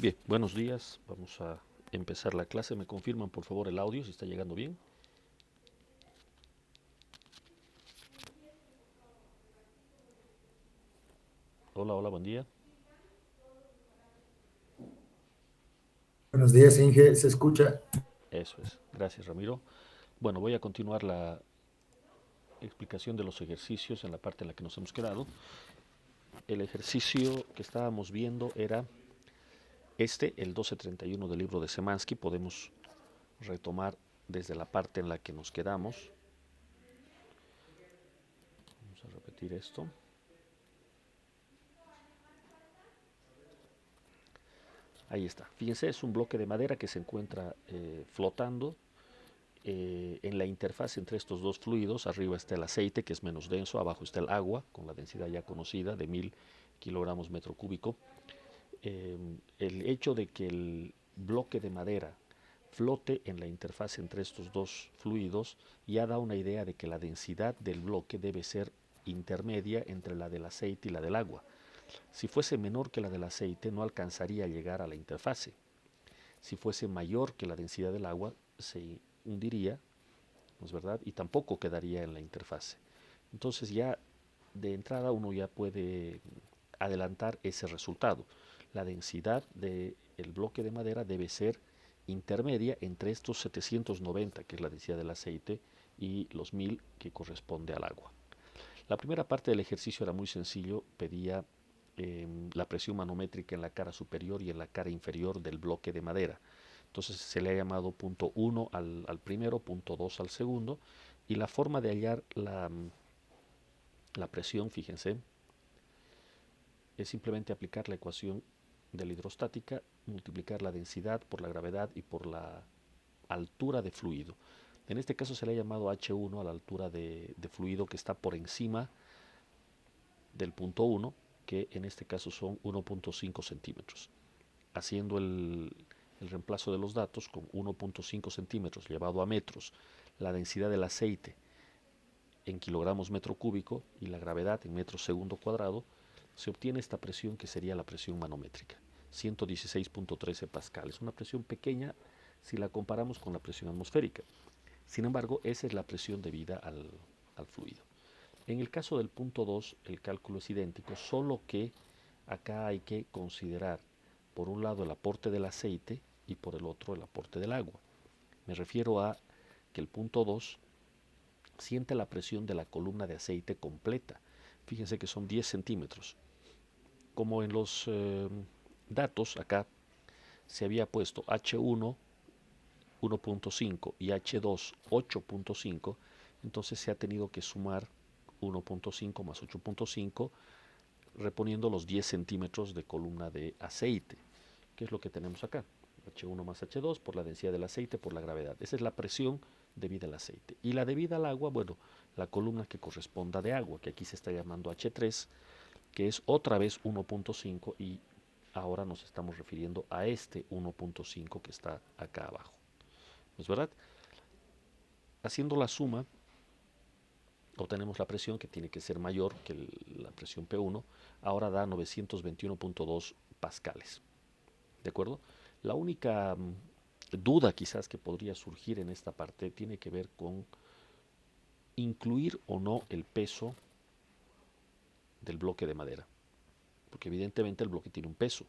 Bien, buenos días. Vamos a empezar la clase. ¿Me confirman por favor el audio si está llegando bien? Hola, hola, buen día. Buenos días, Inge. ¿Se escucha? Eso es. Gracias, Ramiro. Bueno, voy a continuar la explicación de los ejercicios en la parte en la que nos hemos quedado. El ejercicio que estábamos viendo era el 1231 del libro de Semansky. Podemos retomar desde la parte en la que nos quedamos. Vamos a repetir esto. Ahí está. Fíjense, es un bloque de madera que se encuentra flotando en la interfaz entre estos dos fluidos. Arriba está el aceite, que es menos denso, abajo está el agua, con la densidad ya conocida de 1000 kilogramos metro cúbico. El hecho de que el bloque de madera flote en la interfaz entre estos dos fluidos ya da una idea de que la densidad del bloque debe ser intermedia entre la del aceite y la del agua. Si fuese menor que la del aceite, no alcanzaría a llegar a la interfase. Si fuese mayor que la densidad del agua, se hundiría, ¿no es verdad? Y tampoco quedaría en la interfase. Entonces ya de entrada uno ya puede adelantar ese resultado. La densidad del bloque de madera debe ser intermedia entre estos 790, que es la densidad del aceite, y los 1000, que corresponde al agua. La primera parte del ejercicio era muy sencillo, pedía la presión manométrica en la cara superior y en la cara inferior del bloque de madera. Entonces se le ha llamado punto 1 al primero, punto 2 al segundo, y la forma de hallar la presión, fíjense, es simplemente aplicar la ecuación de la hidrostática, multiplicar la densidad por la gravedad y por la altura de fluido. En este caso se le ha llamado H1 a la altura de fluido que está por encima del punto 1, que en este caso son 1.5 centímetros. Haciendo el reemplazo de los datos con 1.5 centímetros llevado a metros, la densidad del aceite en kilogramos metro cúbico y la gravedad en metros segundo cuadrado, se obtiene esta presión que sería la presión manométrica, 116.13 pascales. Una presión pequeña si la comparamos con la presión atmosférica. Sin embargo, esa es la presión debida al fluido. En el caso del punto 2, el cálculo es idéntico, solo que acá hay que considerar por un lado el aporte del aceite y por el otro el aporte del agua. Me refiero a que el punto 2 siente la presión de la columna de aceite completa. Fíjense que son 10 centímetros. Como en los datos acá se había puesto H1 1.5 y H2 8.5, entonces se ha tenido que sumar 1.5 más 8.5, reponiendo los 10 centímetros de columna de aceite, que es lo que tenemos acá. H1 más H2 por la densidad del aceite por la gravedad. Esa es la presión debida al aceite. Y la debida al agua, bueno, la columna que corresponda de agua, que aquí se está llamando H3, que es otra vez 1.5, y ahora nos estamos refiriendo a este 1.5 que está acá abajo. ¿No es verdad? Haciendo la suma, obtenemos la presión que tiene que ser mayor que la presión P1, ahora da 921.2 pascales. ¿De acuerdo? La única duda quizás que podría surgir en esta parte tiene que ver con incluir o no el peso del bloque de madera, porque evidentemente el bloque tiene un peso.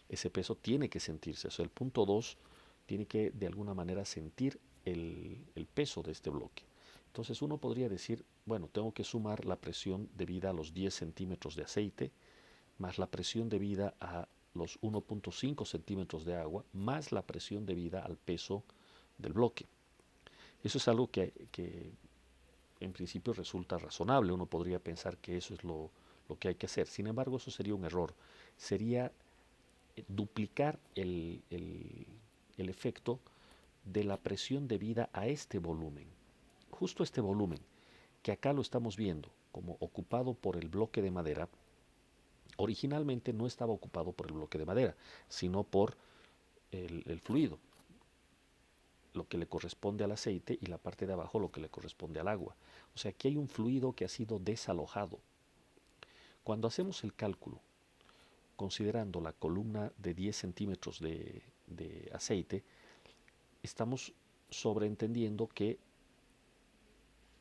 Ese peso tiene que sentirse, o sea, el punto 2 tiene que de alguna manera sentir el peso de este bloque. Entonces uno podría decir, bueno, tengo que sumar la presión debida a los 10 centímetros de aceite, más la presión debida a los 1.5 centímetros de agua, más la presión debida al peso del bloque. Eso es algo que en principio resulta razonable. Uno podría pensar que eso es lo que hay que hacer. Sin embargo, eso sería un error. Sería duplicar el efecto de la presión debida a este volumen. Justo este volumen, que acá lo estamos viendo como ocupado por el bloque de madera, originalmente no estaba ocupado por el bloque de madera, sino por el fluido, lo que le corresponde al aceite, y la parte de abajo lo que le corresponde al agua. O sea, aquí hay un fluido que ha sido desalojado. Cuando hacemos el cálculo considerando la columna de 10 centímetros de aceite, estamos sobreentendiendo que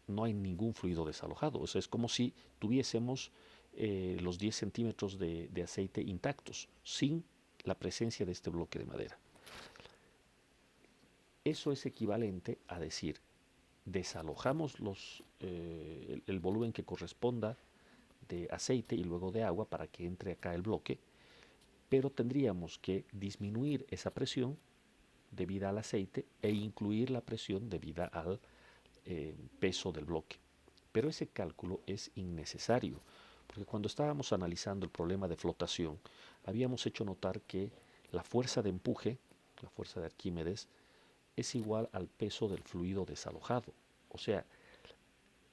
no hay ningún fluido desalojado. O sea, es como si tuviésemos los 10 centímetros de aceite intactos, sin la presencia de este bloque de madera. Eso es equivalente a decir, desalojamos el volumen que corresponda de aceite y luego de agua para que entre acá el bloque, pero tendríamos que disminuir esa presión debida al aceite e incluir la presión debida al peso del bloque. Pero ese cálculo es innecesario, porque cuando estábamos analizando el problema de flotación, habíamos hecho notar que la fuerza de empuje, la fuerza de Arquímedes, es igual al peso del fluido desalojado. O sea,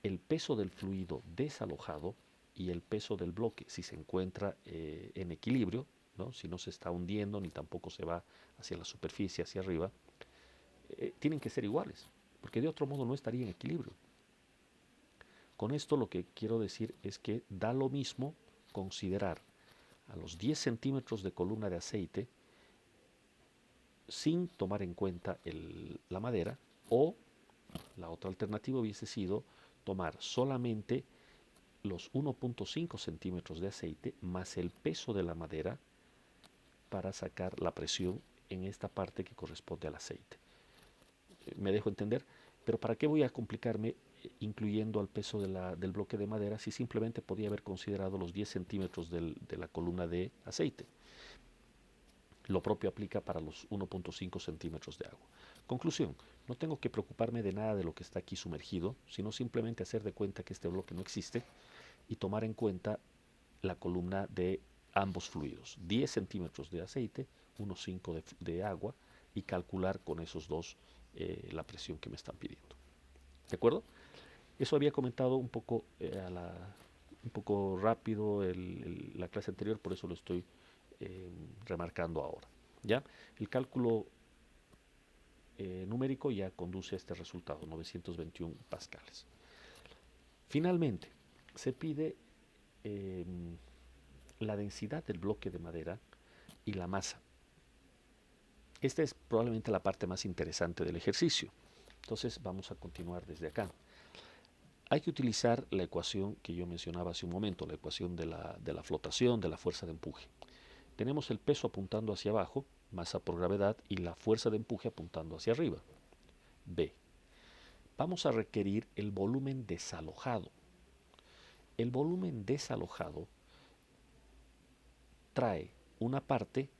el peso del fluido desalojado y el peso del bloque, si se encuentra en equilibrio, ¿no? Si no se está hundiendo ni tampoco se va hacia la superficie, hacia arriba, tienen que ser iguales, porque de otro modo no estaría en equilibrio. Con esto lo que quiero decir es que da lo mismo considerar a los 10 centímetros de columna de aceite sin tomar en cuenta la madera, o la otra alternativa hubiese sido tomar solamente los 1.5 centímetros de aceite más el peso de la madera para sacar la presión en esta parte que corresponde al aceite. Me dejo entender, pero ¿para qué voy a complicarme incluyendo al peso del bloque de madera si simplemente podía haber considerado los 10 centímetros de la columna de aceite? Lo propio aplica para los 1.5 centímetros de agua. Conclusión, no tengo que preocuparme de nada de lo que está aquí sumergido, sino simplemente hacer de cuenta que este bloque no existe y tomar en cuenta la columna de ambos fluidos, 10 centímetros de aceite, 1.5 de agua, y calcular con esos dos la presión que me están pidiendo. ¿De acuerdo? Eso había comentado un poco, un poco rápido la clase anterior, por eso lo estoy remarcando ahora. ¿Ya? El cálculo numérico ya conduce a este resultado, 921 pascales. Finalmente, se pide la densidad del bloque de madera y la masa. Esta es probablemente la parte más interesante del ejercicio. Entonces vamos a continuar desde acá. Hay que utilizar la ecuación que yo mencionaba hace un momento, la ecuación de la flotación, de la fuerza de empuje. Tenemos el peso apuntando hacia abajo, masa por gravedad, y la fuerza de empuje apuntando hacia arriba. B. Vamos a requerir el volumen desalojado. El volumen desalojado trae una parte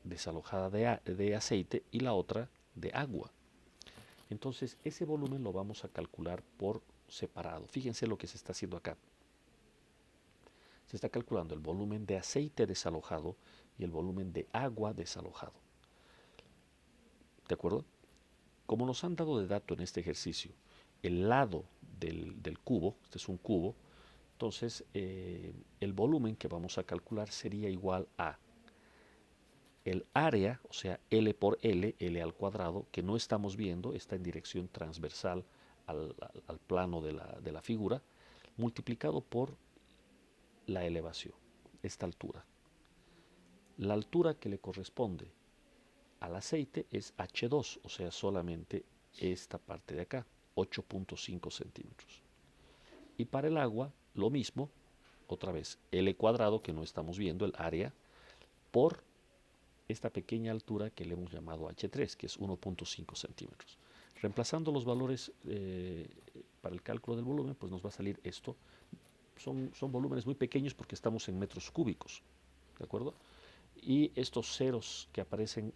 desalojada de aceite y la otra de agua. Entonces ese volumen lo vamos a calcular por separado. Fíjense lo que se está haciendo acá. Se está calculando el volumen de aceite desalojado y el volumen de agua desalojado. ¿De acuerdo? Como nos han dado de dato en este ejercicio, el lado del cubo, este es un cubo, entonces el volumen que vamos a calcular sería igual a el área, o sea, L por L, L al cuadrado, que no estamos viendo, está en dirección transversal al plano de la figura, multiplicado por la elevación, esta altura. La altura que le corresponde al aceite es H2, o sea, solamente esta parte de acá, 8.5 centímetros. Y para el agua, lo mismo, otra vez, L cuadrado, que no estamos viendo, el área, por esta pequeña altura que le hemos llamado H3, que es 1.5 centímetros. Reemplazando los valores para el cálculo del volumen, pues nos va a salir esto. Son volúmenes muy pequeños porque estamos en metros cúbicos, ¿de acuerdo? Y estos ceros que aparecen,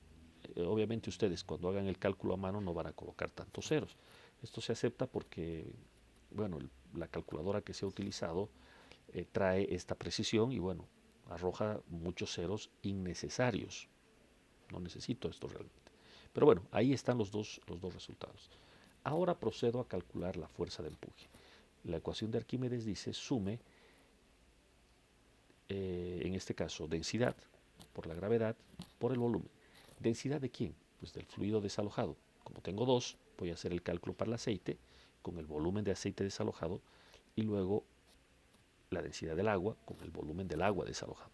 obviamente ustedes cuando hagan el cálculo a mano no van a colocar tantos ceros. Esto se acepta porque, bueno, la calculadora que se ha utilizado trae esta precisión y, bueno, arroja muchos ceros innecesarios. No necesito esto realmente. Pero bueno, ahí están los dos resultados. Ahora procedo a calcular la fuerza de empuje. La ecuación de Arquímedes dice sume, en este caso, densidad por la gravedad por el volumen. ¿Densidad de quién? Pues del fluido desalojado. Como tengo dos, voy a hacer el cálculo para el aceite con el volumen de aceite desalojado y luego la densidad del agua con el volumen del agua desalojado.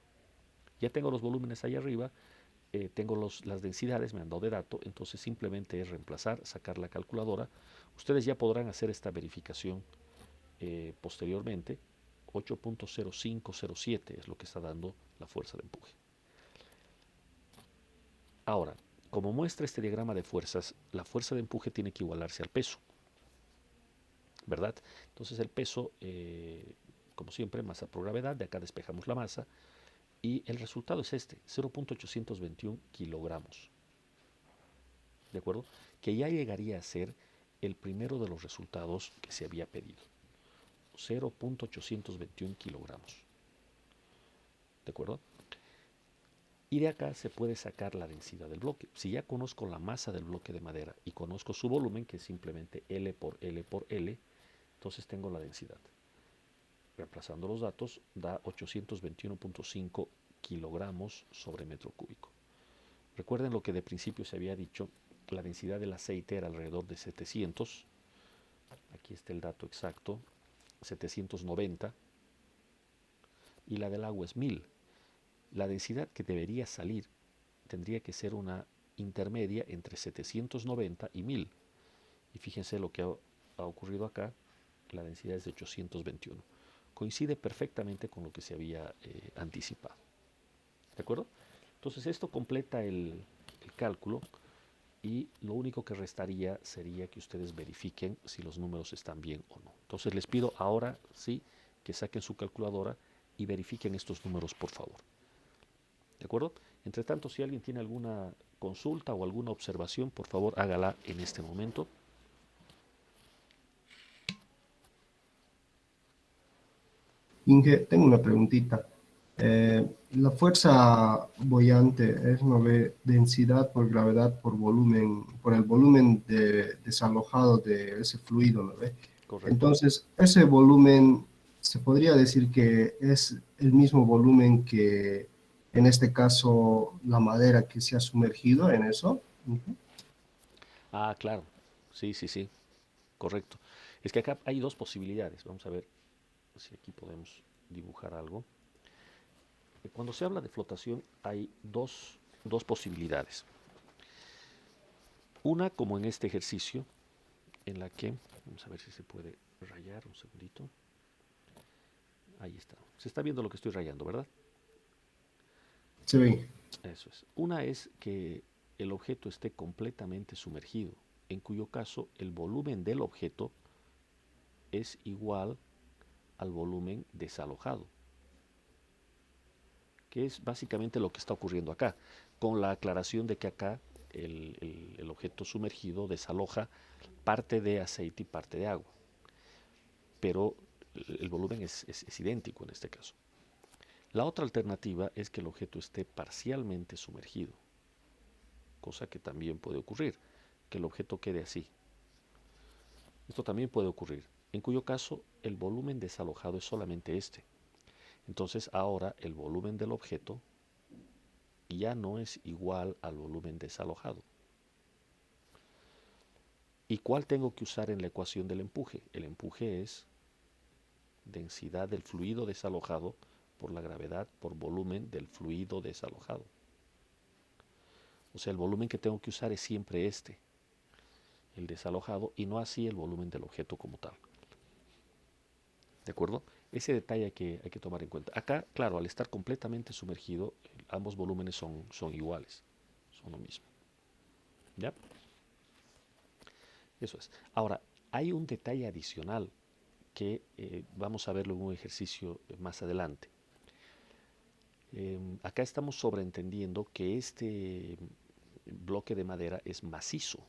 Ya tengo los volúmenes ahí arriba, tengo las densidades, me han dado de dato, entonces simplemente es reemplazar, sacar la calculadora. Ustedes ya podrán hacer esta verificación posteriormente. 8.0507 es lo que está dando la fuerza de empuje. Ahora, como muestra este diagrama de fuerzas, la fuerza de empuje tiene que igualarse al peso, ¿verdad? Entonces el peso, como siempre, masa por gravedad, de acá despejamos la masa, y el resultado es este, 0.821 kilogramos, ¿de acuerdo? Que ya llegaría a ser el primero de los resultados que se había pedido, 0.821 kilogramos, ¿de acuerdo? Y de acá se puede sacar la densidad del bloque. Si ya conozco la masa del bloque de madera y conozco su volumen, que es simplemente L por L por L, entonces tengo la densidad. Reemplazando los datos, da 821.5 kilogramos sobre metro cúbico. Recuerden lo que de principio se había dicho, la densidad del aceite era alrededor de 700. Aquí está el dato exacto, 790. Y la del agua es 1000. La densidad que debería salir tendría que ser una intermedia entre 790 y 1000. Y fíjense lo que ha ocurrido acá, la densidad es de 821. Coincide perfectamente con lo que se había anticipado. ¿De acuerdo? Entonces esto completa el cálculo y lo único que restaría sería que ustedes verifiquen si los números están bien o no. Entonces les pido ahora sí que saquen su calculadora y verifiquen estos números, por favor. ¿De acuerdo? Entre tanto, si alguien tiene alguna consulta o alguna observación, por favor hágala en este momento. Inge, tengo una preguntita. La fuerza boyante es ¿no ve? Densidad por gravedad por volumen, por el volumen desalojado de ese fluido, ¿no ve? Correcto. Entonces, ese volumen se podría decir que es el mismo volumen que, en este caso, la madera que se ha sumergido en eso. Ah, claro. Sí, sí, sí. Correcto. Es que acá hay dos posibilidades. Vamos a ver si aquí podemos dibujar algo. Cuando se habla de flotación hay dos posibilidades. Una, como en este ejercicio, en la que, vamos a ver si se puede rayar un segundito. Ahí está. Se está viendo lo que estoy rayando, ¿verdad? Se ve. Eso es. Una es que el objeto esté completamente sumergido, en cuyo caso el volumen del objeto es igual al volumen desalojado, que es básicamente lo que está ocurriendo acá, con la aclaración de que acá el objeto sumergido desaloja parte de aceite y parte de agua, pero el volumen es idéntico en este caso. La otra alternativa es que el objeto esté parcialmente sumergido, cosa que también puede ocurrir, que el objeto quede así. Esto también puede ocurrir, en cuyo caso el volumen desalojado es solamente este. Entonces ahora el volumen del objeto ya no es igual al volumen desalojado. ¿Y cuál tengo que usar en la ecuación del empuje? El empuje es densidad del fluido desalojado por la gravedad por volumen del fluido desalojado. O sea, el volumen que tengo que usar es siempre este, el desalojado, y no así el volumen del objeto como tal. ¿De acuerdo? Ese detalle hay que tomar en cuenta. Acá, claro, al estar completamente sumergido, ambos volúmenes son iguales, son lo mismo. ¿Ya? Eso es. Ahora, hay un detalle adicional que vamos a verlo en un ejercicio más adelante. Acá estamos sobreentendiendo que este bloque de madera es macizo.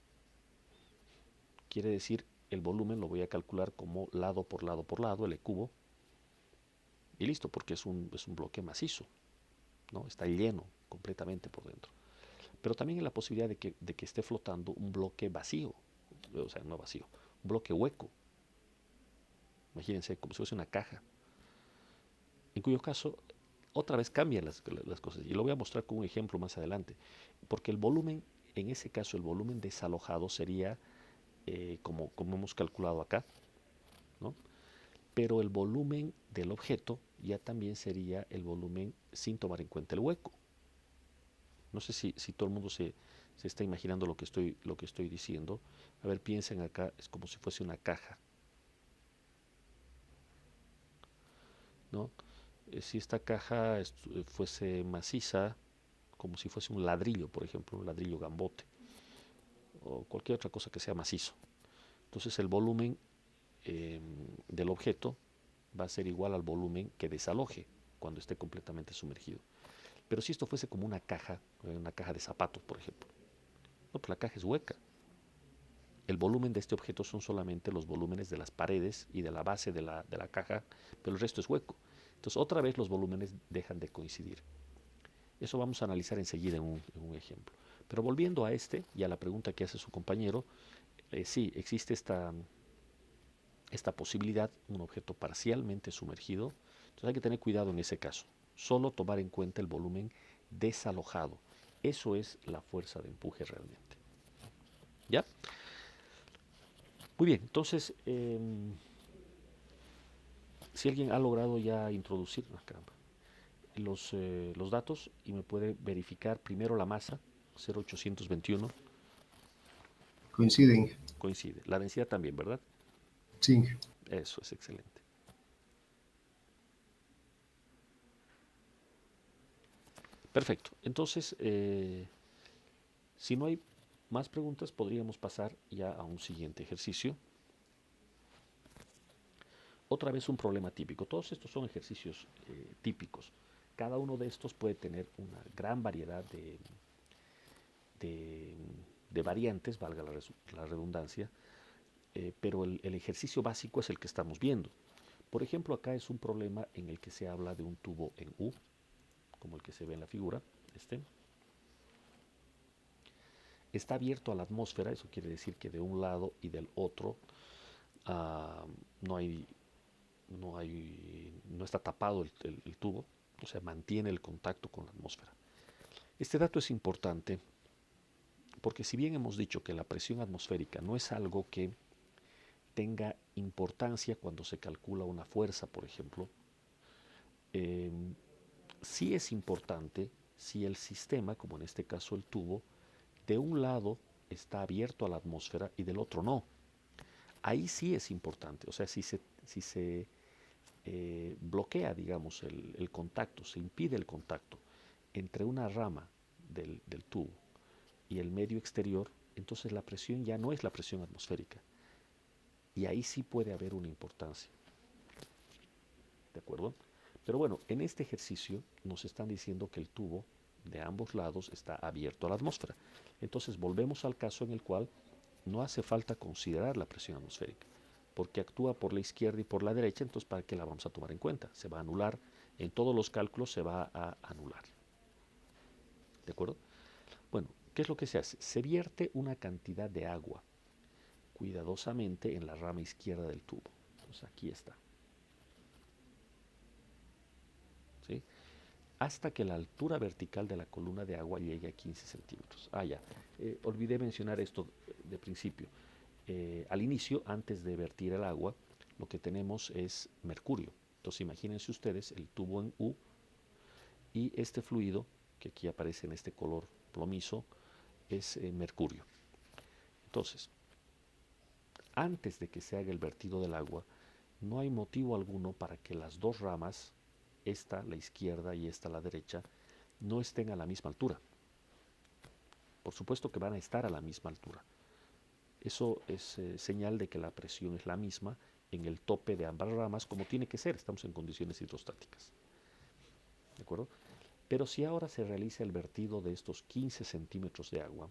Quiere decir, el volumen lo voy a calcular como lado por lado por lado, L cubo, y listo, porque es un bloque macizo, ¿no? Está lleno completamente por dentro. Pero también hay la posibilidad de que esté flotando un bloque vacío, o sea, no vacío, un bloque hueco. Imagínense, como si fuese una caja, en cuyo caso otra vez cambian las cosas. Y lo voy a mostrar con un ejemplo más adelante. Porque el volumen, en ese caso, el volumen desalojado sería como hemos calculado acá, ¿no? Pero el volumen del objeto ya también sería el volumen sin tomar en cuenta el hueco. No sé si todo el mundo se está imaginando lo que estoy diciendo. A ver, piensen acá, es como si fuese una caja, ¿no? Si esta caja fuese maciza, como si fuese un ladrillo, por ejemplo, un ladrillo gambote, o cualquier otra cosa que sea macizo. Entonces el volumen del objeto va a ser igual al volumen que desaloje cuando esté completamente sumergido. Pero si esto fuese como una caja de zapatos, por ejemplo, no, pues la caja es hueca. El volumen de este objeto son solamente los volúmenes de las paredes y de la base de la caja, pero el resto es hueco. Entonces otra vez los volúmenes dejan de coincidir. Eso vamos a analizar enseguida en un ejemplo. Pero volviendo a este y a la pregunta que hace su compañero, sí, existe esta posibilidad, un objeto parcialmente sumergido. Entonces hay que tener cuidado en ese caso. Solo tomar en cuenta el volumen desalojado. Eso es la fuerza de empuje realmente. ¿Ya? Muy bien, entonces, si alguien ha logrado ya introducir los datos y me puede verificar primero la masa, 0,821, Coincide, Inge. coincide. La densidad también, ¿verdad? Sí, Inge. Eso es excelente. Perfecto. Entonces, si no hay más preguntas, podríamos pasar ya a un siguiente ejercicio. Otra vez un problema típico. Todos estos son ejercicios típicos. Cada uno de estos puede tener una gran variedad de variantes, valga la redundancia, pero el ejercicio básico es el que estamos viendo. Por ejemplo, acá es un problema en el que se habla de un tubo en U, como el que se ve en la figura. Está abierto a la atmósfera, eso quiere decir que de un lado y del otro no está tapado el tubo, o sea, mantiene el contacto con la atmósfera. Este dato es importante porque si bien hemos dicho que la presión atmosférica no es algo que tenga importancia cuando se calcula una fuerza, por ejemplo, sí es importante si el sistema, como en este caso el tubo, de un lado está abierto a la atmósfera y del otro no. Ahí sí es importante, o sea, si se bloquea, digamos, el contacto, se impide el contacto entre una rama del tubo y el medio exterior, entonces la presión ya no es la presión atmosférica. Y ahí sí puede haber una importancia. ¿De acuerdo? Pero bueno, en este ejercicio nos están diciendo que el tubo de ambos lados está abierto a la atmósfera. Entonces volvemos al caso en el cual no hace falta considerar la presión atmosférica, porque actúa por la izquierda y por la derecha, entonces ¿para qué la vamos a tomar en cuenta? Se va a anular, en todos los cálculos se va a anular. ¿De acuerdo? Bueno, ¿qué es lo que se hace? Se vierte una cantidad de agua cuidadosamente en la rama izquierda del tubo. Entonces aquí está. ¿Sí? Hasta que la altura vertical de la columna de agua llegue a 15 centímetros. Ya. Olvidé mencionar esto de principio. Al inicio, antes de vertir el agua, lo que tenemos es mercurio. Entonces imagínense ustedes el tubo en U y este fluido, que aquí aparece en este color plomizo, es mercurio. Entonces, antes de que se haga el vertido del agua, no hay motivo alguno para que las dos ramas, esta la izquierda y esta la derecha, no estén a la misma altura. Por supuesto que van a estar a la misma altura. Eso es señal de que la presión es la misma en el tope de ambas ramas, como tiene que ser, estamos en condiciones hidrostáticas. ¿De acuerdo? Pero si ahora se realiza el vertido de estos 15 centímetros de agua,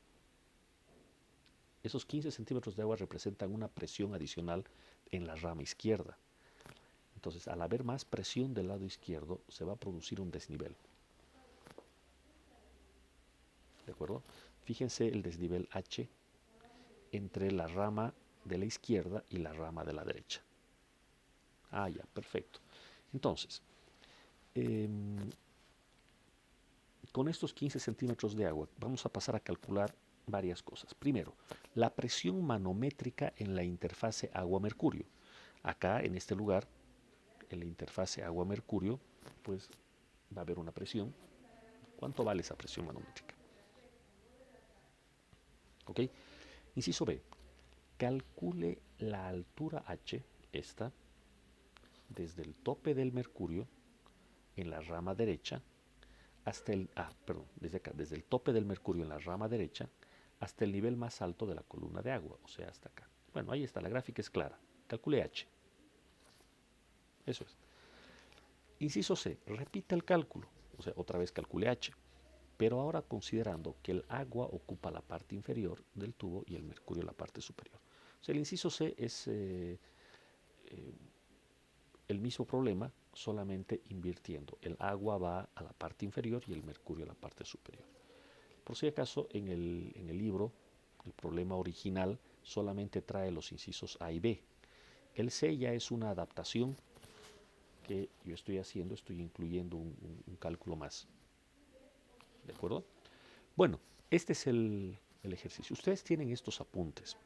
esos 15 centímetros de agua representan una presión adicional en la rama izquierda. Entonces, al haber más presión del lado izquierdo, se va a producir un desnivel. ¿De acuerdo? Fíjense el desnivel H entre la rama de la izquierda y la rama de la derecha. Ya, perfecto. Entonces, con estos 15 centímetros de agua, vamos a pasar a calcular varias cosas. Primero, la presión manométrica en la interfase agua-mercurio. Acá, en este lugar, en la interfase agua-mercurio, pues va a haber una presión. ¿Cuánto vale esa presión manométrica? ¿Ok? Inciso B. Calcule la altura H, esta, desde el tope del mercurio en la rama derecha hasta el, desde acá, desde el tope del mercurio en la rama derecha hasta el nivel más alto de la columna de agua, o sea, hasta acá. Bueno, ahí está, la gráfica es clara. Calcule H. Eso es. Inciso C, repita el cálculo, o sea, otra vez calcule H, pero ahora considerando que el agua ocupa la parte inferior del tubo y el mercurio la parte superior. O sea, el inciso C es el mismo problema, solamente invirtiendo. El agua va a la parte inferior y el mercurio a la parte superior. Por si acaso, en el libro, el problema original solamente trae los incisos A y B. El C ya es una adaptación que yo estoy haciendo, estoy incluyendo un cálculo más. ¿De acuerdo? Bueno, este es el ejercicio. Ustedes tienen estos apuntes,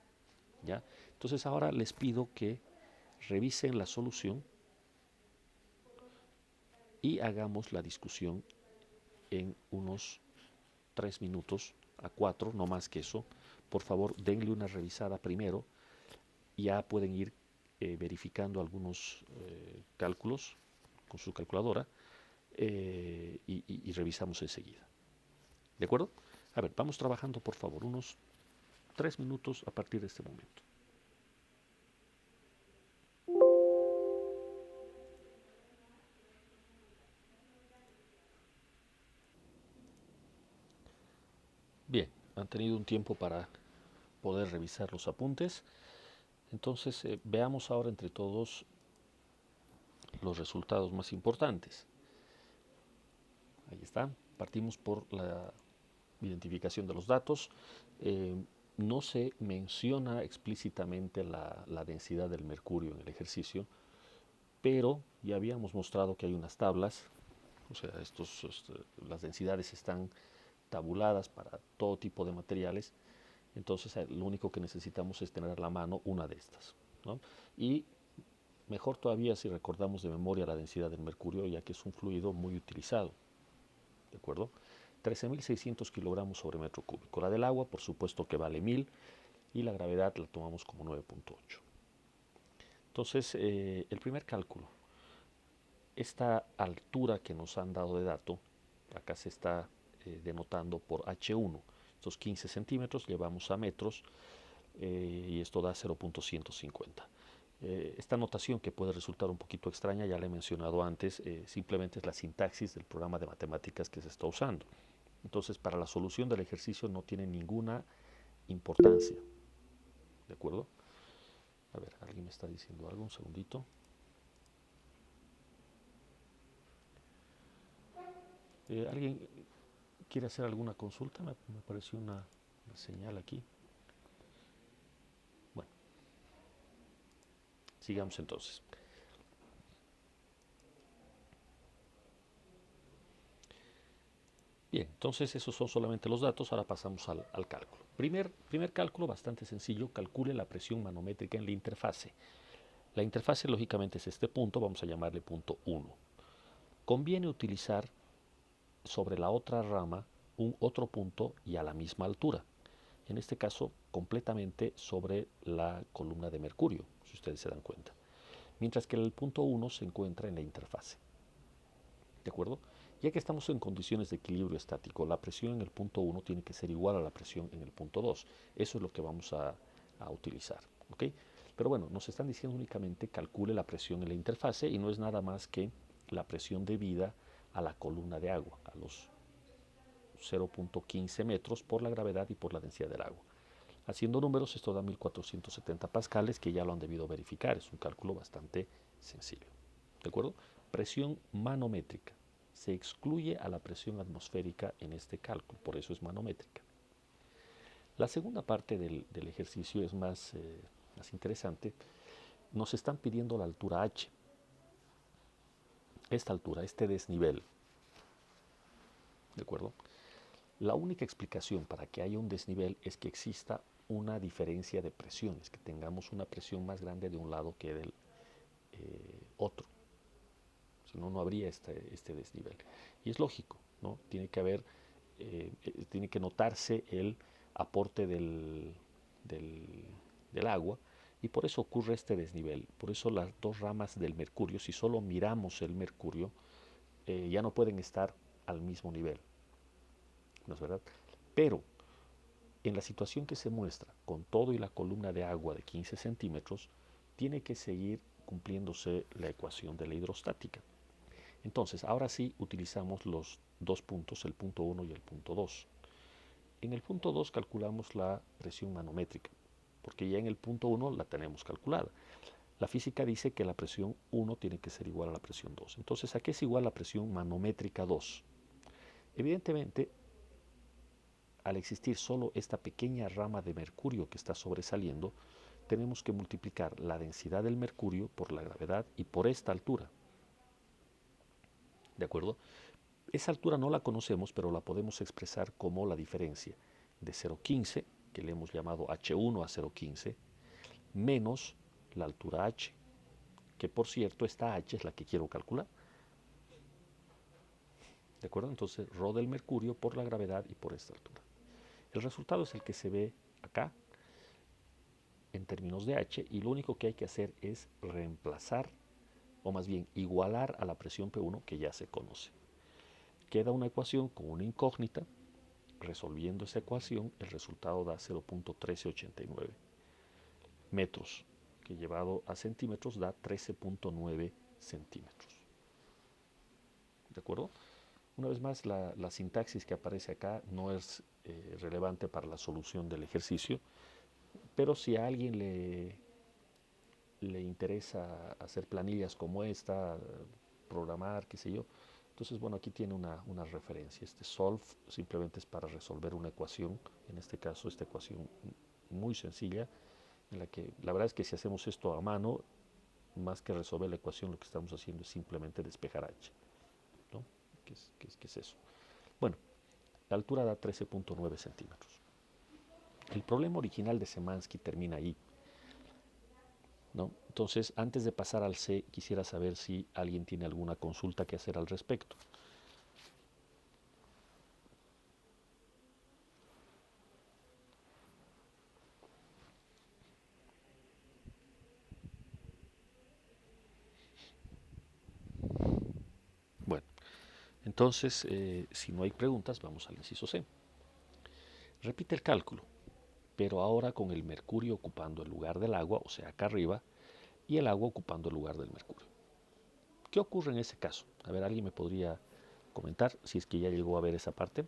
¿ya? Entonces ahora les pido que revisen la solución y hagamos la discusión en unos 3 minutos a 4, no más que eso. Por favor, denle una revisada primero. Ya pueden ir verificando algunos cálculos con su calculadora y revisamos enseguida. ¿De acuerdo? A ver, vamos trabajando, por favor, unos 3 minutos a partir de este momento. Bien, han tenido un tiempo para poder revisar los apuntes. Entonces, veamos ahora entre todos los resultados más importantes. Ahí está. Partimos por la identificación de los datos. No se menciona explícitamente la densidad del mercurio en el ejercicio, pero ya habíamos mostrado que hay unas tablas, o sea, las densidades están tabuladas para todo tipo de materiales. Entonces lo único que necesitamos es tener a la mano una de estas, ¿no? Y mejor todavía si recordamos de memoria la densidad del mercurio, ya que es un fluido muy utilizado, ¿de acuerdo? 13.600 kilogramos sobre metro cúbico. La del agua, por supuesto que vale 1000 y la gravedad la tomamos como 9.8. Entonces, el primer cálculo, esta altura que nos han dado de dato, acá se está denotando por H1. Estos 15 centímetros llevamos a metros y esto da 0.150. Esta notación, que puede resultar un poquito extraña, ya la he mencionado antes, simplemente es la sintaxis del programa de matemáticas que se está usando. Entonces, para la solución del ejercicio no tiene ninguna importancia. ¿De acuerdo? A ver, alguien me está diciendo algo, un segundito. ¿Alguien quiere hacer alguna consulta? Me apareció una señal aquí. Bueno, sigamos entonces. Bien, entonces esos son solamente los datos, ahora pasamos al cálculo. Primer cálculo bastante sencillo, calcule la presión manométrica en la interfase. La interfase lógicamente es este punto, vamos a llamarle punto 1. Conviene utilizar sobre la otra rama un otro punto y a la misma altura. En este caso, completamente sobre la columna de mercurio, si ustedes se dan cuenta. Mientras que el punto 1 se encuentra en la interfase. ¿De acuerdo? Ya que estamos en condiciones de equilibrio estático, la presión en el punto 1 tiene que ser igual a la presión en el punto 2. Eso es lo que vamos a utilizar. ¿Ok? Pero bueno, nos están diciendo únicamente calcule la presión en la interfase y no es nada más que la presión debida a la columna de agua, a los 0.15 metros por la gravedad y por la densidad del agua. Haciendo números, esto da 1470 pascales, que ya lo han debido verificar. Es un cálculo bastante sencillo. ¿De acuerdo? Presión manométrica. Se excluye a la presión atmosférica en este cálculo, por eso es manométrica. La segunda parte del ejercicio es más interesante. Nos están pidiendo la altura H. Esta altura, este desnivel. ¿De acuerdo? La única explicación para que haya un desnivel es que exista una diferencia de presiones, que tengamos una presión más grande de un lado que del otro. Si no, no habría este desnivel. Y es lógico, ¿no? Tiene que notarse el aporte del agua y por eso ocurre este desnivel. Por eso las dos ramas del mercurio, si solo miramos el mercurio, ya no pueden estar al mismo nivel, ¿no es verdad? Pero en la situación que se muestra, con todo y la columna de agua de 15 centímetros, tiene que seguir cumpliéndose la ecuación de la hidrostática. Entonces, ahora sí utilizamos los dos puntos, el punto 1 y el punto 2. En el punto 2 calculamos la presión manométrica, porque ya en el punto 1 la tenemos calculada. La física dice que la presión 1 tiene que ser igual a la presión 2. Entonces, ¿a qué es igual la presión manométrica 2? Evidentemente, al existir solo esta pequeña rama de mercurio que está sobresaliendo, tenemos que multiplicar la densidad del mercurio por la gravedad y por esta altura. ¿De acuerdo? Esa altura no la conocemos, pero la podemos expresar como la diferencia de 0,15, que le hemos llamado H1 a 0,15, menos la altura H, que por cierto esta H es la que quiero calcular. ¿De acuerdo? Entonces, ρ del mercurio por la gravedad y por esta altura. El resultado es el que se ve acá en términos de H y lo único que hay que hacer es reemplazar, o más bien igualar a la presión P1 que ya se conoce. Queda una ecuación con una incógnita. Resolviendo esa ecuación, el resultado da 0.1389 metros, que llevado a centímetros da 13.9 centímetros. ¿De acuerdo? Una vez más, la sintaxis que aparece acá no es relevante para la solución del ejercicio, pero si a alguien le interesa hacer planillas como esta, programar, qué sé yo, entonces, bueno, aquí tiene una referencia. Este solve simplemente es para resolver una ecuación, en este caso esta ecuación muy sencilla, en la que la verdad es que si hacemos esto a mano, más que resolver la ecuación, lo que estamos haciendo es simplemente despejar H, ¿no? ¿Qué es eso? Bueno, la altura da 13.9 centímetros. El problema original de Szymanski termina ahí, ¿no? Entonces, antes de pasar al C, quisiera saber si alguien tiene alguna consulta que hacer al respecto. Bueno, entonces, si no hay preguntas, vamos al inciso C. Repite el cálculo, pero ahora con el mercurio ocupando el lugar del agua, o sea, acá arriba, y el agua ocupando el lugar del mercurio. ¿Qué ocurre en ese caso? A ver, ¿alguien me podría comentar si es que ya llegó a ver esa parte?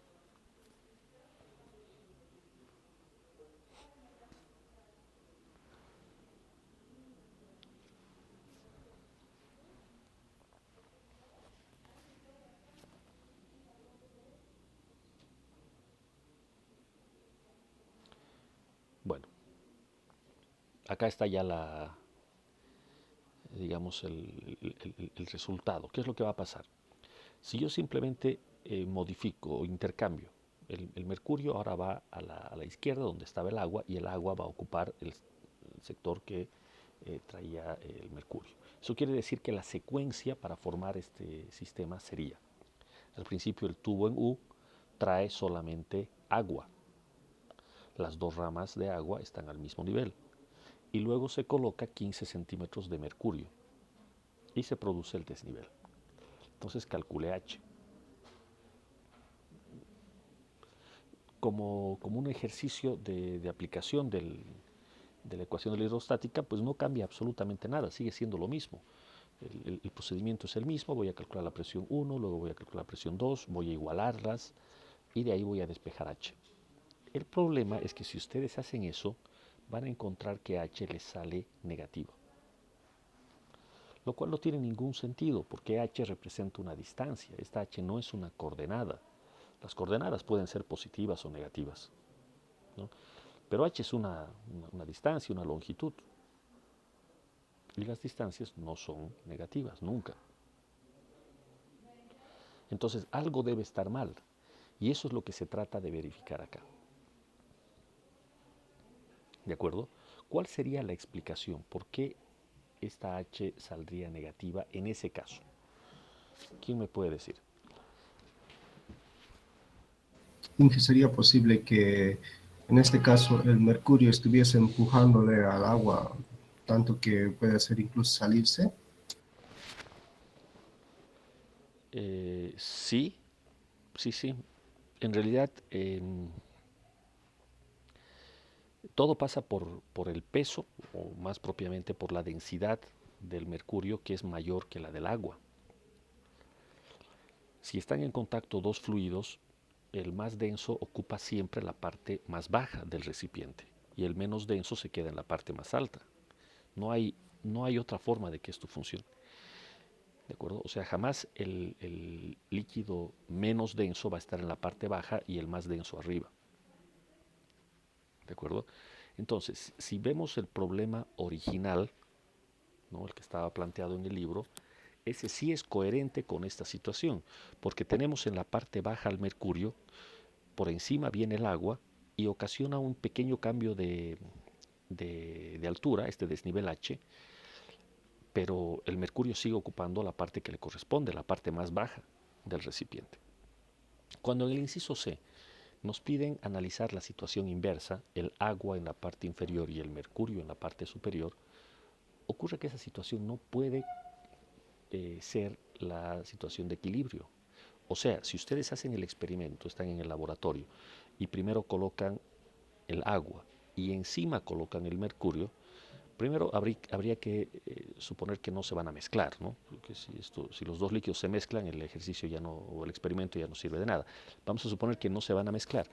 Bueno, acá está ya digamos, el resultado. ¿Qué es lo que va a pasar? Si yo simplemente modifico o intercambio, el mercurio ahora va a la izquierda donde estaba el agua y el agua va a ocupar el sector que traía el mercurio. Eso quiere decir que la secuencia para formar este sistema sería: al principio el tubo en U trae solamente agua. Las dos ramas de agua están al mismo nivel. Y luego se coloca 15 centímetros de mercurio y se produce el desnivel. Entonces calcule H. Como un ejercicio de aplicación de la ecuación de la hidrostática, pues no cambia absolutamente nada, sigue siendo lo mismo. El procedimiento es el mismo, voy a calcular la presión 1, luego voy a calcular la presión 2, voy a igualarlas y de ahí voy a despejar H. El problema es que si ustedes hacen eso, van a encontrar que H les sale negativo, lo cual no tiene ningún sentido porque H representa una distancia. Esta H no es una coordenada. Las coordenadas pueden ser positivas o negativas, ¿no? Pero H es una distancia, una longitud. Y las distancias no son negativas, nunca. Entonces algo debe estar mal. Y eso es lo que se trata de verificar acá. ¿De acuerdo? ¿Cuál sería la explicación? ¿Por qué esta H saldría negativa en ese caso? ¿Quién me puede decir? Inge, ¿sería posible que en este caso el mercurio estuviese empujándole al agua, tanto que puede hacer incluso salirse? Sí, sí, sí. En realidad, todo pasa por el peso, o más propiamente por la densidad del mercurio, que es mayor que la del agua. Si están en contacto dos fluidos, el más denso ocupa siempre la parte más baja del recipiente y el menos denso se queda en la parte más alta. No hay, no hay otra forma de que esto funcione. ¿De acuerdo? O sea, jamás el líquido menos denso va a estar en la parte baja y el más denso arriba. ¿De acuerdo? Entonces, si vemos el problema original, ¿no? El que estaba planteado en el libro, ese sí es coherente con esta situación, porque tenemos en la parte baja el mercurio, por encima viene el agua y ocasiona un pequeño cambio de altura, este desnivel H, pero el mercurio sigue ocupando la parte que le corresponde, la parte más baja del recipiente. Cuando en el inciso C nos piden analizar la situación inversa, el agua en la parte inferior y el mercurio en la parte superior, ocurre que esa situación no puede ser la situación de equilibrio. O sea, si ustedes hacen el experimento, están en el laboratorio y primero colocan el agua y encima colocan el mercurio, primero habría que suponer que no se van a mezclar, ¿no? Porque si los dos líquidos se mezclan, el ejercicio ya no, o el experimento ya no sirve de nada. Vamos a suponer que no se van a mezclar.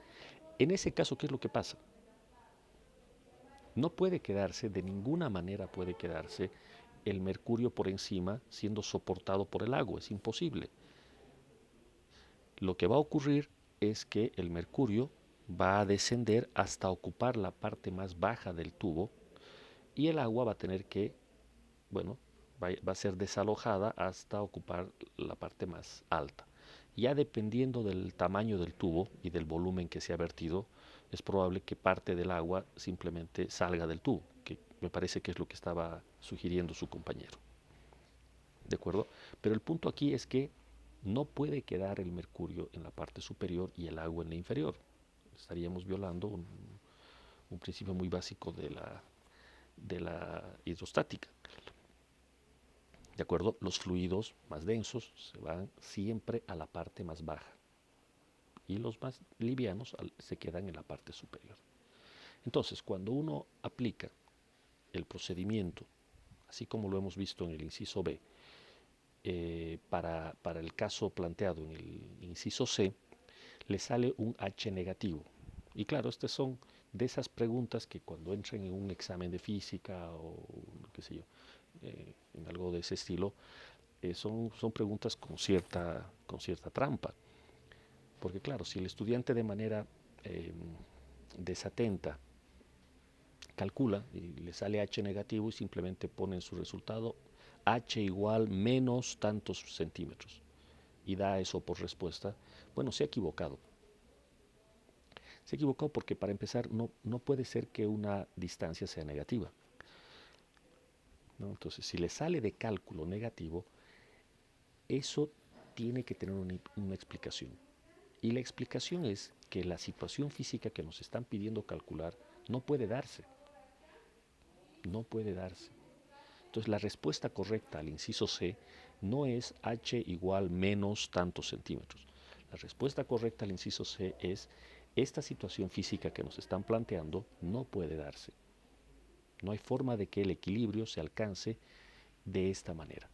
En ese caso, ¿qué es lo que pasa? No puede quedarse, de ninguna manera puede quedarse el mercurio por encima siendo soportado por el agua, es imposible. Lo que va a ocurrir es que el mercurio va a descender hasta ocupar la parte más baja del tubo y el agua va a tener que, bueno, va a ser desalojada hasta ocupar la parte más alta. Ya dependiendo del tamaño del tubo y del volumen que se ha vertido, es probable que parte del agua simplemente salga del tubo, que me parece que es lo que estaba sugiriendo su compañero. ¿De acuerdo? Pero el punto aquí es que no puede quedar el mercurio en la parte superior y el agua en la inferior. Estaríamos violando un principio muy básico de la hidrostática. ¿De acuerdo? Los fluidos más densos se van siempre a la parte más baja y los más livianos se quedan en la parte superior. Entonces, cuando uno aplica el procedimiento, así como lo hemos visto en el inciso B, para el caso planteado en el inciso C, le sale un H negativo. Y claro, estas son de esas preguntas que cuando entran en un examen de física o qué sé yo, en algo de ese estilo, son preguntas con cierta trampa. Porque claro, si el estudiante de manera desatenta calcula y le sale H negativo y simplemente pone en su resultado H igual menos tantos centímetros y da eso por respuesta, bueno, se ha equivocado. Se ha equivocado porque para empezar no puede ser que una distancia sea negativa, ¿no? Entonces, si le sale de cálculo negativo, eso tiene que tener una explicación. Y la explicación es que la situación física que nos están pidiendo calcular no puede darse. No puede darse. Entonces la respuesta correcta al inciso C no es H igual menos tantos centímetros. La respuesta correcta al inciso C es esta situación física que nos están planteando no puede darse. No hay forma de que el equilibrio se alcance de esta manera.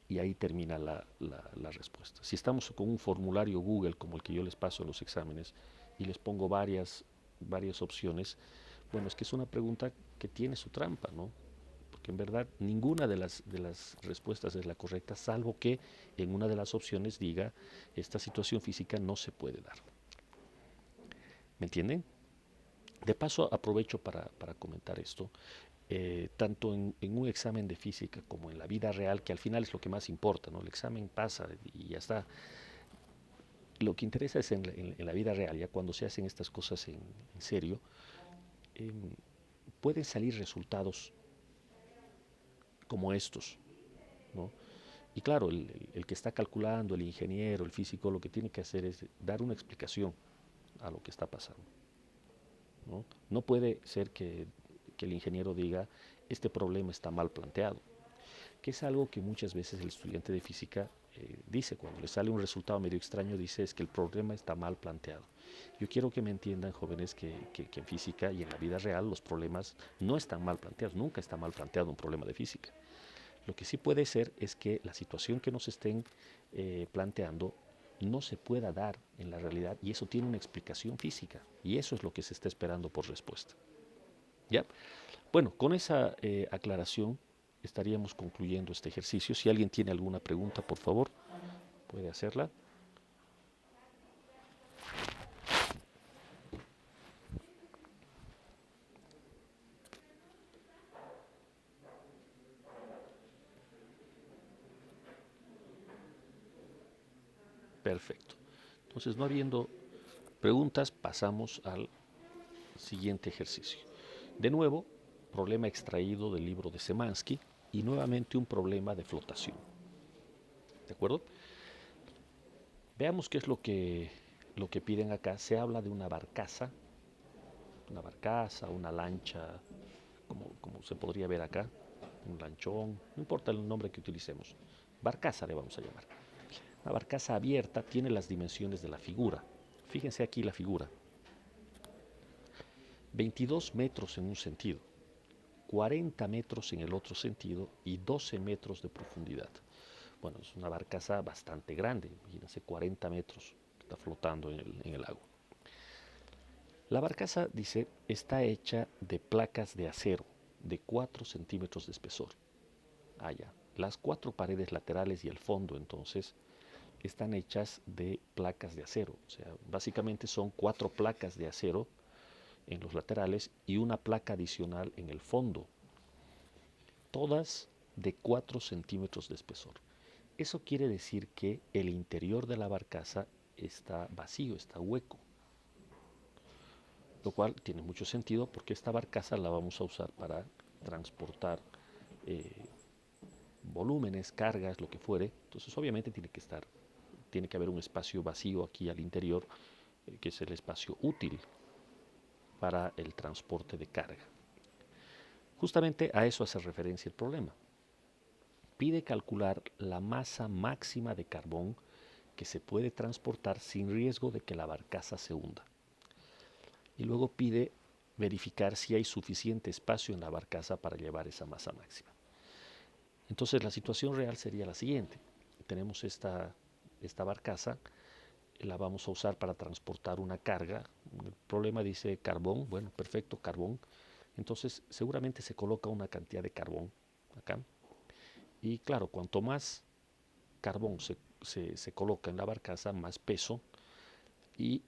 Y ahí termina la respuesta. Si estamos con un formulario Google como el que yo les paso en los exámenes y les pongo varias opciones, bueno, es que es una pregunta que tiene su trampa, ¿no? Porque en verdad ninguna de las respuestas es la correcta, salvo que en una de las opciones diga esta situación física no se puede dar. ¿Me entienden? De paso, aprovecho para comentar esto. Tanto en un examen de física como en la vida real, que al final es lo que más importa, ¿no? El examen pasa y ya está. Lo que interesa es en la vida real, ya cuando se hacen estas cosas en serio, eh, pueden salir resultados como estos, ¿no? Y claro, el que está calculando, el ingeniero, el físico, lo que tiene que hacer es dar una explicación a lo que está pasando, ¿no? No puede ser que el ingeniero diga, este problema está mal planteado, que es algo que muchas veces el estudiante de física dice, cuando le sale un resultado medio extraño, dice es que el problema está mal planteado. Yo quiero que me entiendan, jóvenes, que en física y en la vida real los problemas no están mal planteados, nunca está mal planteado un problema de física. Lo que sí puede ser es que la situación que nos estén planteando no se pueda dar en la realidad y eso tiene una explicación física y eso es lo que se está esperando por respuesta. ¿Ya? Bueno, con esa aclaración estaríamos concluyendo este ejercicio. Si alguien tiene alguna pregunta, por favor, puede hacerla. Perfecto. Entonces, no habiendo preguntas, pasamos al siguiente ejercicio. De nuevo, problema extraído del libro de Szymanski y nuevamente un problema de flotación. ¿De acuerdo? Veamos qué es lo que piden acá. Se habla de una barcaza, una lancha, como se podría ver acá, un lanchón, no importa el nombre que utilicemos. Barcaza le vamos a llamar. Una barcaza abierta tiene las dimensiones de la figura. Fíjense aquí la figura. 22 metros en un sentido, 40 metros en el otro sentido y 12 metros de profundidad. Bueno, es una barcaza bastante grande, imagínense 40 metros, está flotando en el agua. La barcaza, dice, está hecha de placas de acero de 4 centímetros de espesor. Ya. Las 4 paredes laterales y el fondo, entonces, están hechas de placas de acero. O sea, básicamente son 4 placas de acero en los laterales y una placa adicional en el fondo. Todas de 4 centímetros de espesor. Eso quiere decir que el interior de la barcaza está vacío, está hueco. Lo cual tiene mucho sentido porque esta barcaza la vamos a usar para transportar volúmenes, cargas, lo que fuere. Entonces obviamente tiene que haber un espacio vacío aquí al interior, que es el espacio útil para el transporte de carga. Justamente a eso hace referencia el problema. Pide calcular la masa máxima de carbón que se puede transportar sin riesgo de que la barcaza se hunda. Y luego pide verificar si hay suficiente espacio en la barcaza para llevar esa masa máxima. Entonces la situación real sería la siguiente. Tenemos esta barcaza, la vamos a usar para transportar una carga. El problema dice carbón, bueno, perfecto, carbón. Entonces seguramente se coloca una cantidad de carbón acá. Y claro, cuanto más carbón se coloca en la barcaza, más peso y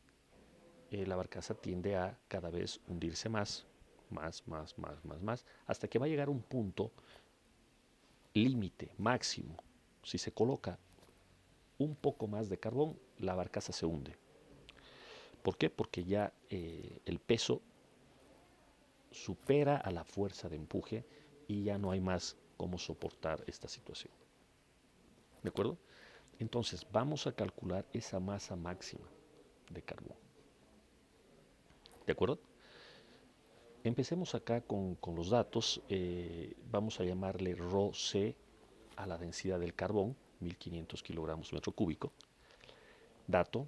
la barcaza tiende a cada vez hundirse más, hasta que va a llegar un punto límite, máximo. Si se coloca un poco más de carbón, la barcaza se hunde. ¿Por qué? Porque ya el peso supera a la fuerza de empuje y ya no hay más cómo soportar esta situación. ¿De acuerdo? Entonces vamos a calcular esa masa máxima de carbón. ¿De acuerdo? Empecemos acá con los datos. Vamos a llamarle ρC a la densidad del carbón, 1500 kilogramos metro cúbico. Dato.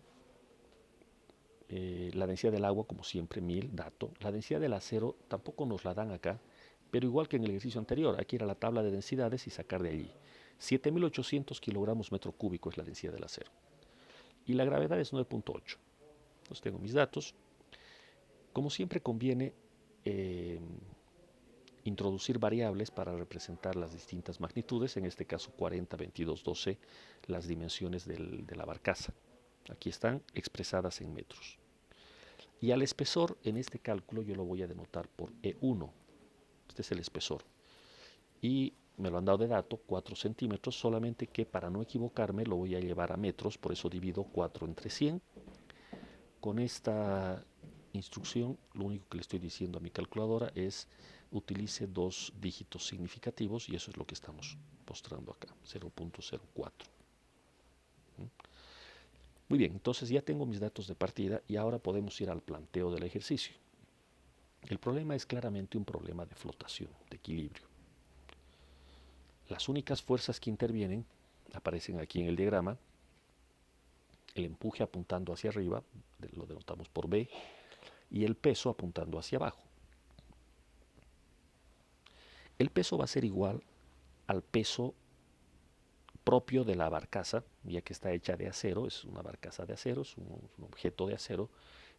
La densidad del agua, como siempre, 1000, dato. La densidad del acero tampoco nos la dan acá, pero igual que en el ejercicio anterior, hay que ir a la tabla de densidades y sacar de allí. 7800 kilogramos metro cúbico es la densidad del acero. Y la gravedad es 9.8. Entonces tengo mis datos. Como siempre conviene introducir variables para representar las distintas magnitudes, en este caso 40, 22, 12, las dimensiones de la barcaza. Aquí están expresadas en metros. Y al espesor, en este cálculo, yo lo voy a denotar por E1. Este es el espesor. Y me lo han dado de dato, 4 centímetros, solamente que para no equivocarme lo voy a llevar a metros, por eso divido 4 entre 100. Con esta instrucción, lo único que le estoy diciendo a mi calculadora es utilice 2 dígitos significativos y eso es lo que estamos mostrando acá, 0.04. Muy bien, entonces ya tengo mis datos de partida y ahora podemos ir al planteo del ejercicio. El problema es claramente un problema de flotación, de equilibrio. Las únicas fuerzas que intervienen aparecen aquí en el diagrama. El empuje apuntando hacia arriba, lo denotamos por B, y el peso apuntando hacia abajo. El peso va a ser igual al peso propio de la barcaza, ya que está hecha de acero, es una barcaza de acero, es un objeto de acero.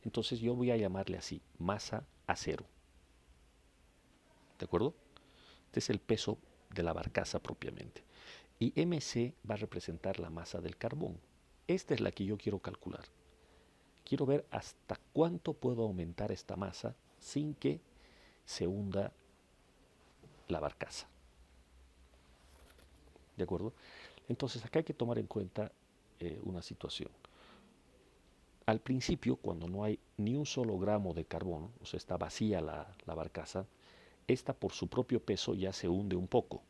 Entonces yo voy a llamarle así, masa acero. ¿De acuerdo? Este es el peso de la barcaza propiamente. Y MC va a representar la masa del carbón. Esta es la que yo quiero calcular. Quiero ver hasta cuánto puedo aumentar esta masa sin que se hunda la barcaza. ¿De acuerdo? Entonces acá hay que tomar en cuenta una situación. Al principio, cuando no hay ni un solo gramo de carbón, o sea, está vacía la barcaza, esta por su propio peso ya se hunde un poco.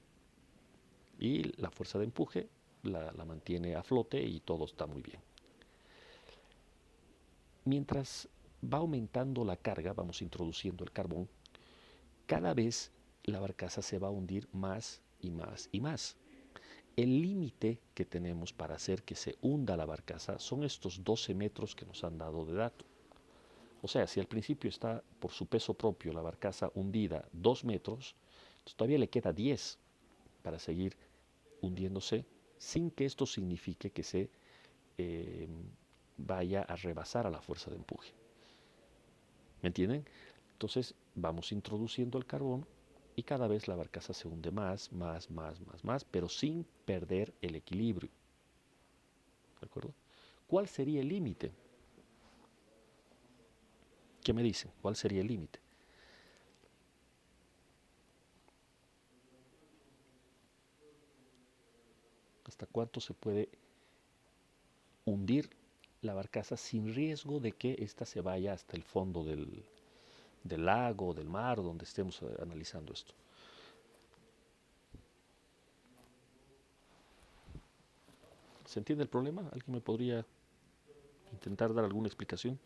Y la fuerza de empuje la mantiene a flote y todo está muy bien. Mientras va aumentando la carga, vamos introduciendo el carbón, cada vez la barcaza se va a hundir más y más y más. El límite que tenemos para hacer que se hunda la barcaza son estos 12 metros que nos han dado de dato. O sea, si al principio está por su peso propio la barcaza hundida 2 metros, entonces todavía le queda 10 para seguir hundiéndose sin que esto signifique que se vaya a rebasar a la fuerza de empuje. ¿Me entienden? Entonces vamos introduciendo el carbón y cada vez la barcaza se hunde más, pero sin perder el equilibrio. ¿De acuerdo? ¿Cuál sería el límite? ¿Qué me dicen? ¿Cuál sería el límite? ¿Hasta cuánto se puede hundir la barcaza sin riesgo de que ésta se vaya hasta el fondo del lago, del mar, donde estemos analizando esto? ¿Se entiende el problema? ¿Alguien me podría intentar dar alguna explicación?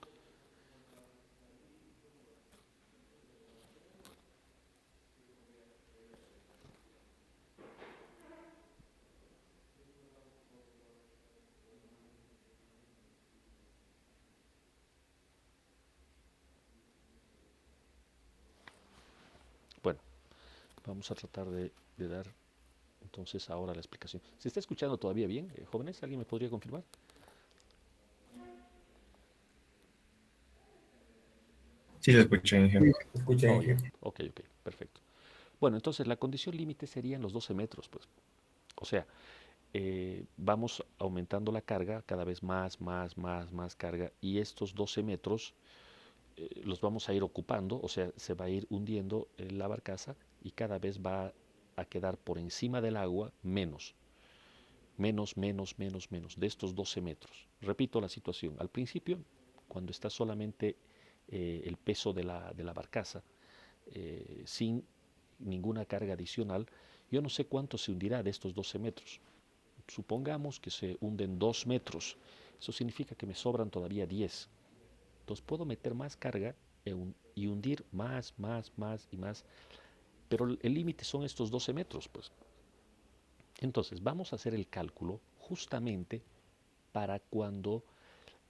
Bueno, vamos a tratar de dar entonces ahora la explicación. ¿Se está escuchando todavía bien, jóvenes? ¿Alguien me podría confirmar? Sí, lo escuché, Inge. Escucha, Oh, ya. Inge. Ok, perfecto. Bueno, entonces la condición límite serían los 12 metros, pues. O sea, vamos aumentando la carga, cada vez más carga, y estos 12 metros los vamos a ir ocupando, o sea, se va a ir hundiendo la barcaza y cada vez va a quedar por encima del agua menos de estos 12 metros. Repito la situación. Al principio, cuando está solamente el peso de la barcaza, sin ninguna carga adicional, yo no sé cuánto se hundirá de estos 12 metros. Supongamos que se hunden 2 metros. Eso significa que me sobran todavía 10. Entonces puedo meter más carga y hundir más y más. Pero el límite son estos 12 metros, pues. Entonces vamos a hacer el cálculo justamente para cuando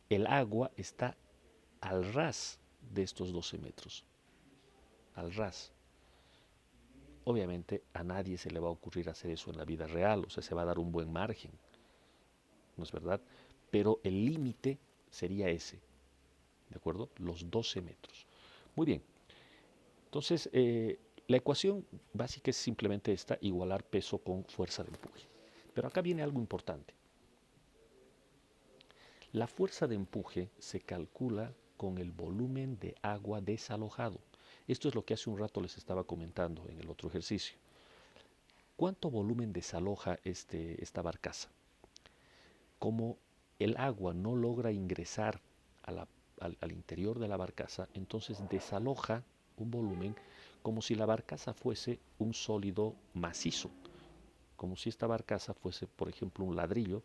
el agua está al ras de estos 12 metros. Al ras. Obviamente a nadie se le va a ocurrir hacer eso en la vida real, o sea, se va a dar un buen margen, ¿no es verdad? Pero el límite sería ese, ¿de acuerdo? Los 12 metros. Muy bien, entonces la ecuación básica es simplemente esta, igualar peso con fuerza de empuje. Pero acá viene algo importante. La fuerza de empuje se calcula con el volumen de agua desalojado. Esto es lo que hace un rato les estaba comentando en el otro ejercicio. ¿Cuánto volumen desaloja esta barcaza? Como el agua no logra ingresar al interior de la barcaza, entonces desaloja un volumen como si la barcaza fuese un sólido macizo, como si esta barcaza fuese, por ejemplo, un ladrillo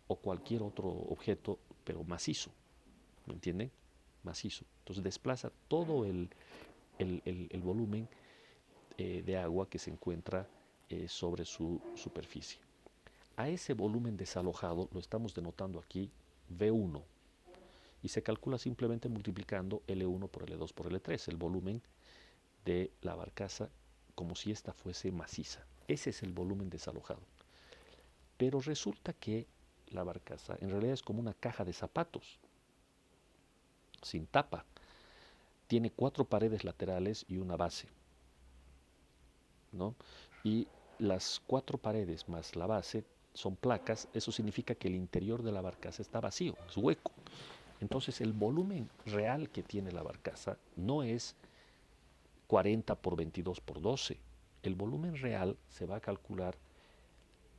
o cualquier otro objeto, pero macizo, ¿me entienden? Macizo. Entonces desplaza todo el volumen de agua que se encuentra sobre su superficie. A ese volumen desalojado lo estamos denotando aquí V1 y se calcula simplemente multiplicando L1 por L2 por L3, el volumen de la barcaza como si ésta fuese maciza. Ese es el volumen desalojado. Pero resulta que la barcaza en realidad es como una caja de zapatos, sin tapa. Tiene 4 paredes laterales y una base, ¿no? Y las 4 paredes más la base son placas. Eso significa que el interior de la barcaza está vacío, es hueco. Entonces el volumen real que tiene la barcaza no es 40 por 22 por 12. El volumen real se va a calcular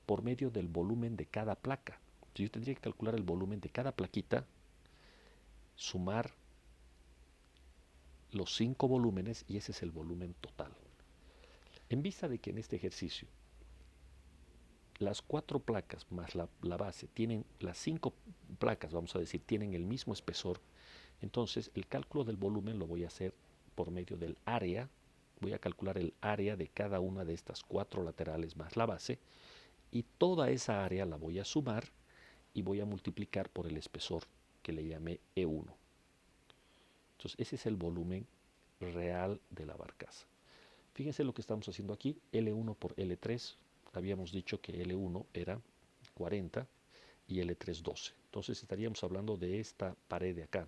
por medio del volumen de cada placa. Entonces yo tendría que calcular el volumen de cada plaquita, sumar los 5 volúmenes y ese es el volumen total. En vista de que en este ejercicio las 4 placas más la base tienen, las 5 placas, vamos a decir, tienen el mismo espesor, entonces el cálculo del volumen lo voy a hacer por medio del área. Voy a calcular el área de cada una de estas 4 laterales más la base y toda esa área la voy a sumar y voy a multiplicar por el espesor que le llamé E1. Entonces ese es el volumen real de la barcaza. Fíjense lo que estamos haciendo aquí, L1 por L3, habíamos dicho que L1 era 40 y L3 12. Entonces estaríamos hablando de esta pared de acá.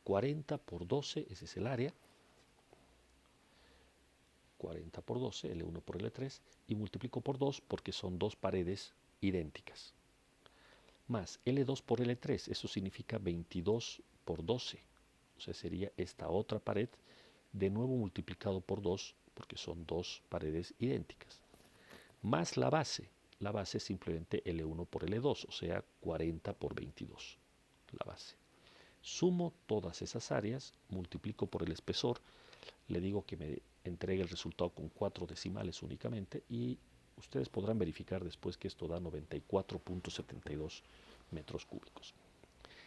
40 por 12, ese es el área. 40 por 12, L1 por L3, y multiplico por 2 porque son 2 paredes idénticas. Más L2 por L3, eso significa 22 por 12. O sea, sería esta otra pared, de nuevo multiplicado por 2, porque son 2 paredes idénticas. Más la base es simplemente L1 por L2, o sea, 40 por 22, la base. Sumo todas esas áreas, multiplico por el espesor, le digo que me entregue el resultado con 4 decimales únicamente y ustedes podrán verificar después que esto da 94.72 metros cúbicos.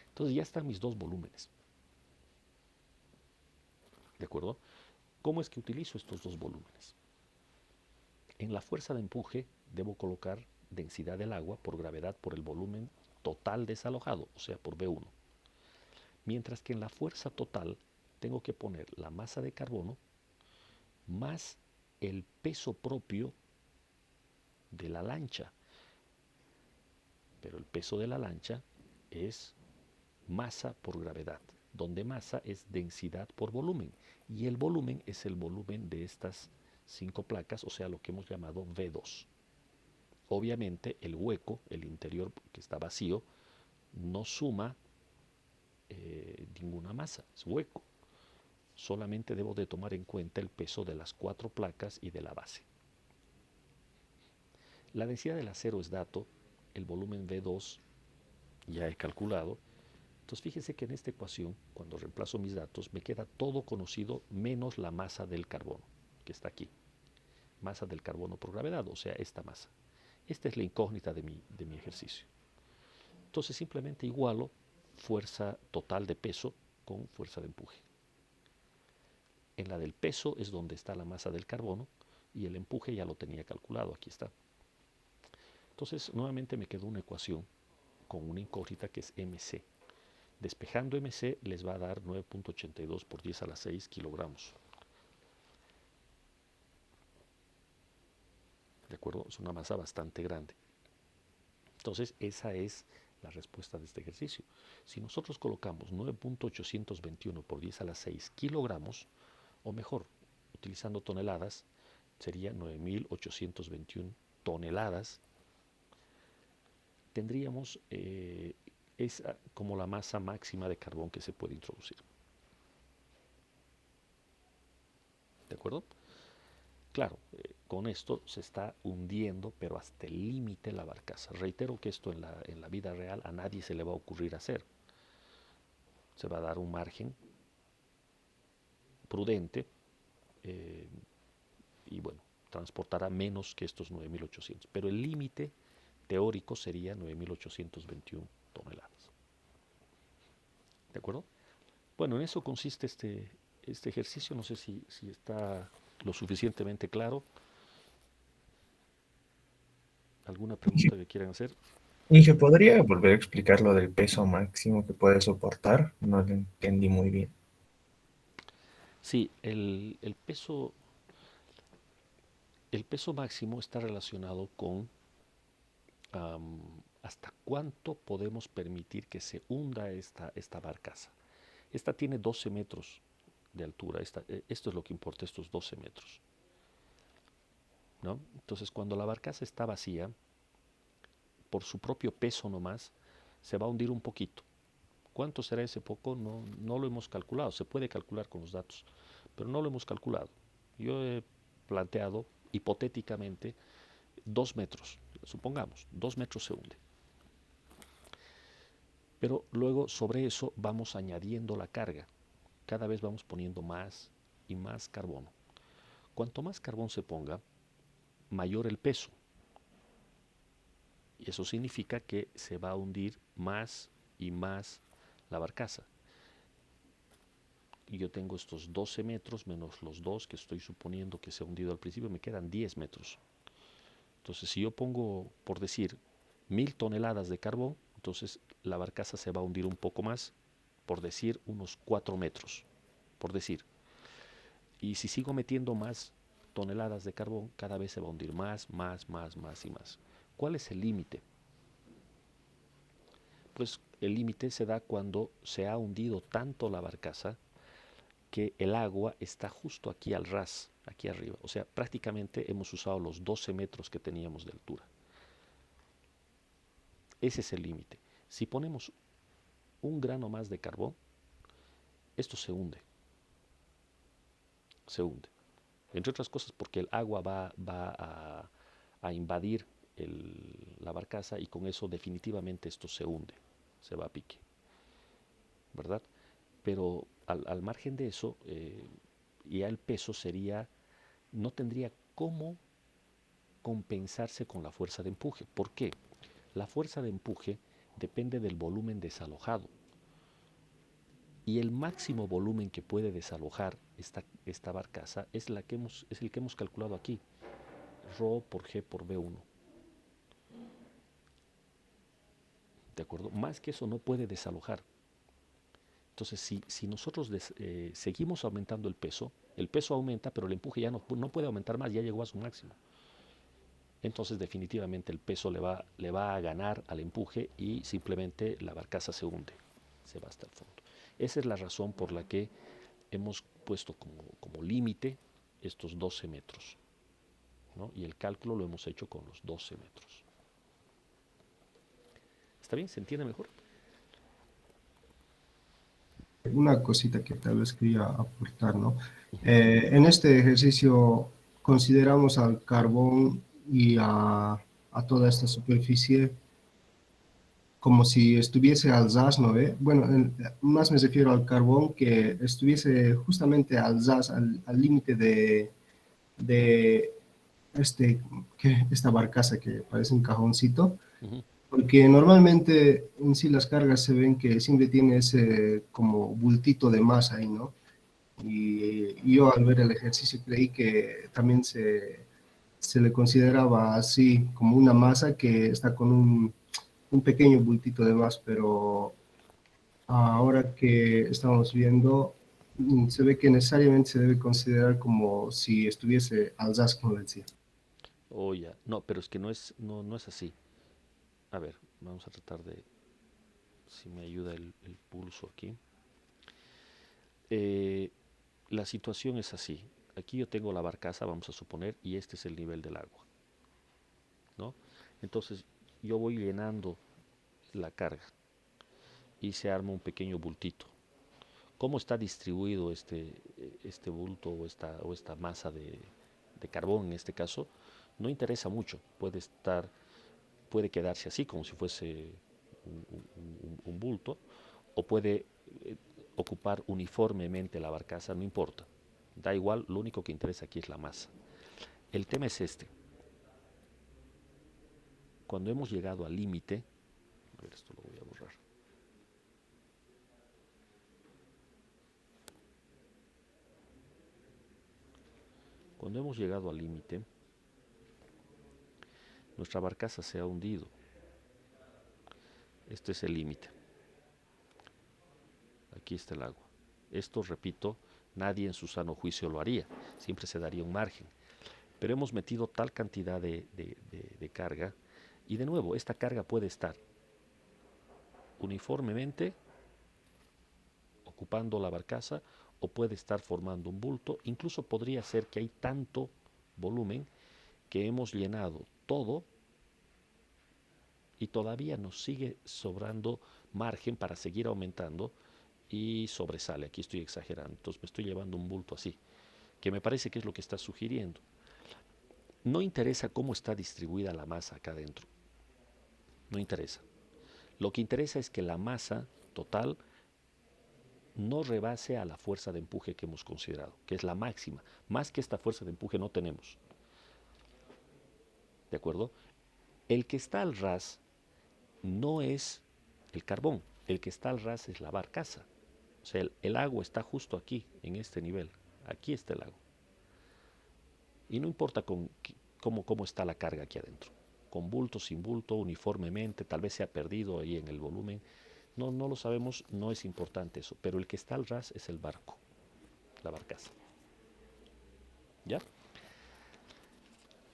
Entonces ya están mis 2 volúmenes. ¿De acuerdo? ¿Cómo es que utilizo estos 2 volúmenes? En la fuerza de empuje debo colocar densidad del agua por gravedad por el volumen total desalojado, o sea, por V1. Mientras que en la fuerza total tengo que poner la masa de carbono más el peso propio de la lancha. Pero el peso de la lancha es masa por gravedad, donde masa es densidad por volumen. Y el volumen es el volumen de estas 5 placas, o sea, lo que hemos llamado V2. Obviamente el hueco, el interior que está vacío, no suma ninguna masa, es hueco. Solamente debo de tomar en cuenta el peso de las 4 placas y de la base. La densidad del acero es dato, el volumen V2 ya he calculado. Entonces fíjense que en esta ecuación, cuando reemplazo mis datos, me queda todo conocido menos la masa del carbono, que está aquí. Masa del carbono por gravedad, o sea, esta masa. Esta es la incógnita de mi ejercicio. Entonces simplemente igualo fuerza total de peso con fuerza de empuje. En la del peso es donde está la masa del carbono y el empuje ya lo tenía calculado, aquí está. Entonces nuevamente me quedó una ecuación con una incógnita que es MC. Despejando MC les va a dar 9.82 por 10 a la 6 kilogramos. ¿De acuerdo? Es una masa bastante grande. Entonces esa es la respuesta de este ejercicio. Si nosotros colocamos 9.821 por 10 a la 6 kilogramos, o mejor, utilizando toneladas, sería 9.821 toneladas, tendríamos es como la masa máxima de carbón que se puede introducir. ¿De acuerdo? Claro, con esto se está hundiendo, pero hasta el límite la barcaza. Reitero que esto en la vida real a nadie se le va a ocurrir hacer. Se va a dar un margen prudente y bueno, transportará menos que estos 9.800, pero el límite teórico sería 9.821 toneladas. ¿De acuerdo? Bueno, en eso consiste este ejercicio. No sé si está lo suficientemente claro. ¿Alguna pregunta que quieran hacer? Inge, ¿podría volver a explicar lo del peso máximo que puede soportar? No lo entendí muy bien. Sí, el peso máximo está relacionado con hasta cuánto podemos permitir que se hunda esta barcaza. Esta tiene 12 metros de altura. Esto es lo que importa, estos 12 metros. ¿No? Entonces, cuando la barcaza está vacía, por su propio peso nomás, se va a hundir un poquito. ¿Cuánto será ese poco? No lo hemos calculado. Se puede calcular con los datos, pero no lo hemos calculado. Yo he planteado hipotéticamente 2 metros. Supongamos, 2 metros se hunde. Pero luego sobre eso vamos añadiendo la carga. Cada vez vamos poniendo más y más carbono. Cuanto más carbón se ponga, mayor el peso. Y eso significa que se va a hundir más y más la barcaza. Y yo tengo estos 12 metros menos los 2 que estoy suponiendo que se ha hundido al principio, me quedan 10 metros. Entonces, si yo pongo, por decir, 1000 toneladas de carbón, entonces la barcaza se va a hundir un poco más, por decir, unos 4 metros, por decir. Y si sigo metiendo más toneladas de carbón, cada vez se va a hundir más y más. ¿Cuál es el límite? Pues el límite se da cuando se ha hundido tanto la barcaza que el agua está justo aquí al ras, aquí arriba. O sea, prácticamente hemos usado los 12 metros que teníamos de altura. Ese es el límite. Si ponemos un grano más de carbón, esto se hunde. Se hunde. Entre otras cosas porque el agua va a invadir la barcaza y con eso definitivamente esto se hunde, se va a pique, ¿verdad? Pero al margen de eso, ya el peso no tendría cómo compensarse con la fuerza de empuje. ¿Por qué? La fuerza de empuje depende del volumen desalojado. Y el máximo volumen que puede desalojar esta barcaza es el que hemos calculado aquí, Rho por G por V1. ¿De acuerdo? Más que eso no puede desalojar. Entonces, si nosotros seguimos aumentando el peso aumenta, pero el empuje ya no puede aumentar más, ya llegó a su máximo. Entonces, definitivamente el peso le va a ganar al empuje y simplemente la barcaza se hunde, se va hasta el fondo. Esa es la razón por la que hemos puesto como límite estos 12 metros, ¿no? Y el cálculo lo hemos hecho con los 12 metros. ¿Está bien? ¿Se entiende mejor? Una cosita que tal vez quería aportar, ¿no? En este ejercicio consideramos al carbón y a toda esta superficie como si estuviese al ras, ¿no ve? Bueno, más me refiero al carbón que estuviese justamente al ras, al límite de esta barcaza que parece un cajoncito. Uh-huh. Porque normalmente en sí las cargas se ven que siempre tiene ese como bultito de masa ahí, ¿no? Y yo al ver el ejercicio creí que también se le consideraba así como una masa que está con un pequeño bultito de más, pero ahora que estamos viendo, se ve que necesariamente se debe considerar como si estuviese al ras, como decía. Oh, ya. No, pero es que no es así. A ver, vamos a tratar de, si me ayuda el pulso aquí. La situación es así. Aquí yo tengo la barcaza, vamos a suponer, y este es el nivel del agua, ¿no? Entonces yo voy llenando la carga y se arma un pequeño bultito. ¿Cómo está distribuido este bulto o esta masa de carbón en este caso? No interesa mucho. Puede quedarse así como si fuese un bulto, o puede ocupar uniformemente la barcaza, no importa. Da igual, lo único que interesa aquí es la masa. El tema es este. Cuando hemos llegado al límite, a ver, esto lo voy a borrar. Cuando hemos llegado al límite, nuestra barcaza se ha hundido. Este es el límite. Aquí está el agua. Esto, repito, nadie en su sano juicio lo haría. Siempre se daría un margen. Pero hemos metido tal cantidad de carga. Y de nuevo, esta carga puede estar uniformemente ocupando la barcaza o puede estar formando un bulto. Incluso podría ser que hay tanto volumen que hemos llenado todo y todavía nos sigue sobrando margen para seguir aumentando y sobresale. Aquí estoy exagerando, entonces me estoy llevando un bulto así, que me parece que es lo que está sugiriendo. No interesa cómo está distribuida la masa acá adentro, no interesa. Lo que interesa es que la masa total no rebase a la fuerza de empuje que hemos considerado, que es la máxima. Más que esta fuerza de empuje no tenemos. ¿De acuerdo? El que está al ras no es el carbón, el que está al ras es la barcaza. O sea, el agua está justo aquí, en este nivel. Aquí está el agua. Y no importa cómo está la carga aquí adentro. Con bulto, sin bulto, uniformemente, tal vez se ha perdido ahí en el volumen. No lo sabemos, no es importante eso. Pero el que está al ras es el barco, la barcaza. ¿Ya?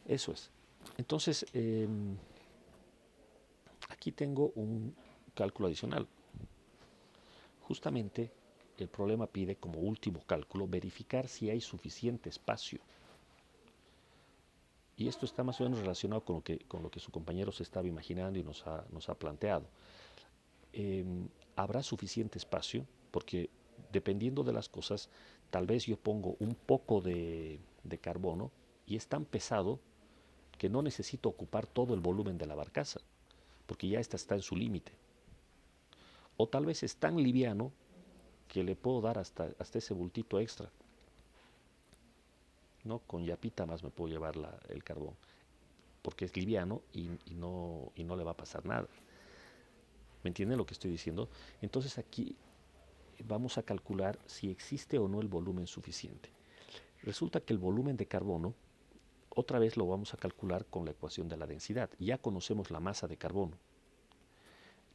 Eso es. Entonces, aquí tengo un cálculo adicional. Justamente el problema pide como último cálculo verificar si hay suficiente espacio. Y esto está más o menos relacionado con lo que su compañero se estaba imaginando y nos ha planteado. Habrá suficiente espacio porque dependiendo de las cosas, tal vez yo pongo un poco de carbono y es tan pesado que no necesito ocupar todo el volumen de la barcaza, porque ya esta está en su límite. O tal vez es tan liviano que le puedo dar hasta ese bultito extra, ¿no? Con yapita más me puedo llevar el carbón, porque es liviano y no le va a pasar nada. ¿Me entienden lo que estoy diciendo? Entonces aquí vamos a calcular si existe o no el volumen suficiente. Resulta que el volumen de carbono, otra vez lo vamos a calcular con la ecuación de la densidad. Ya conocemos la masa de carbono.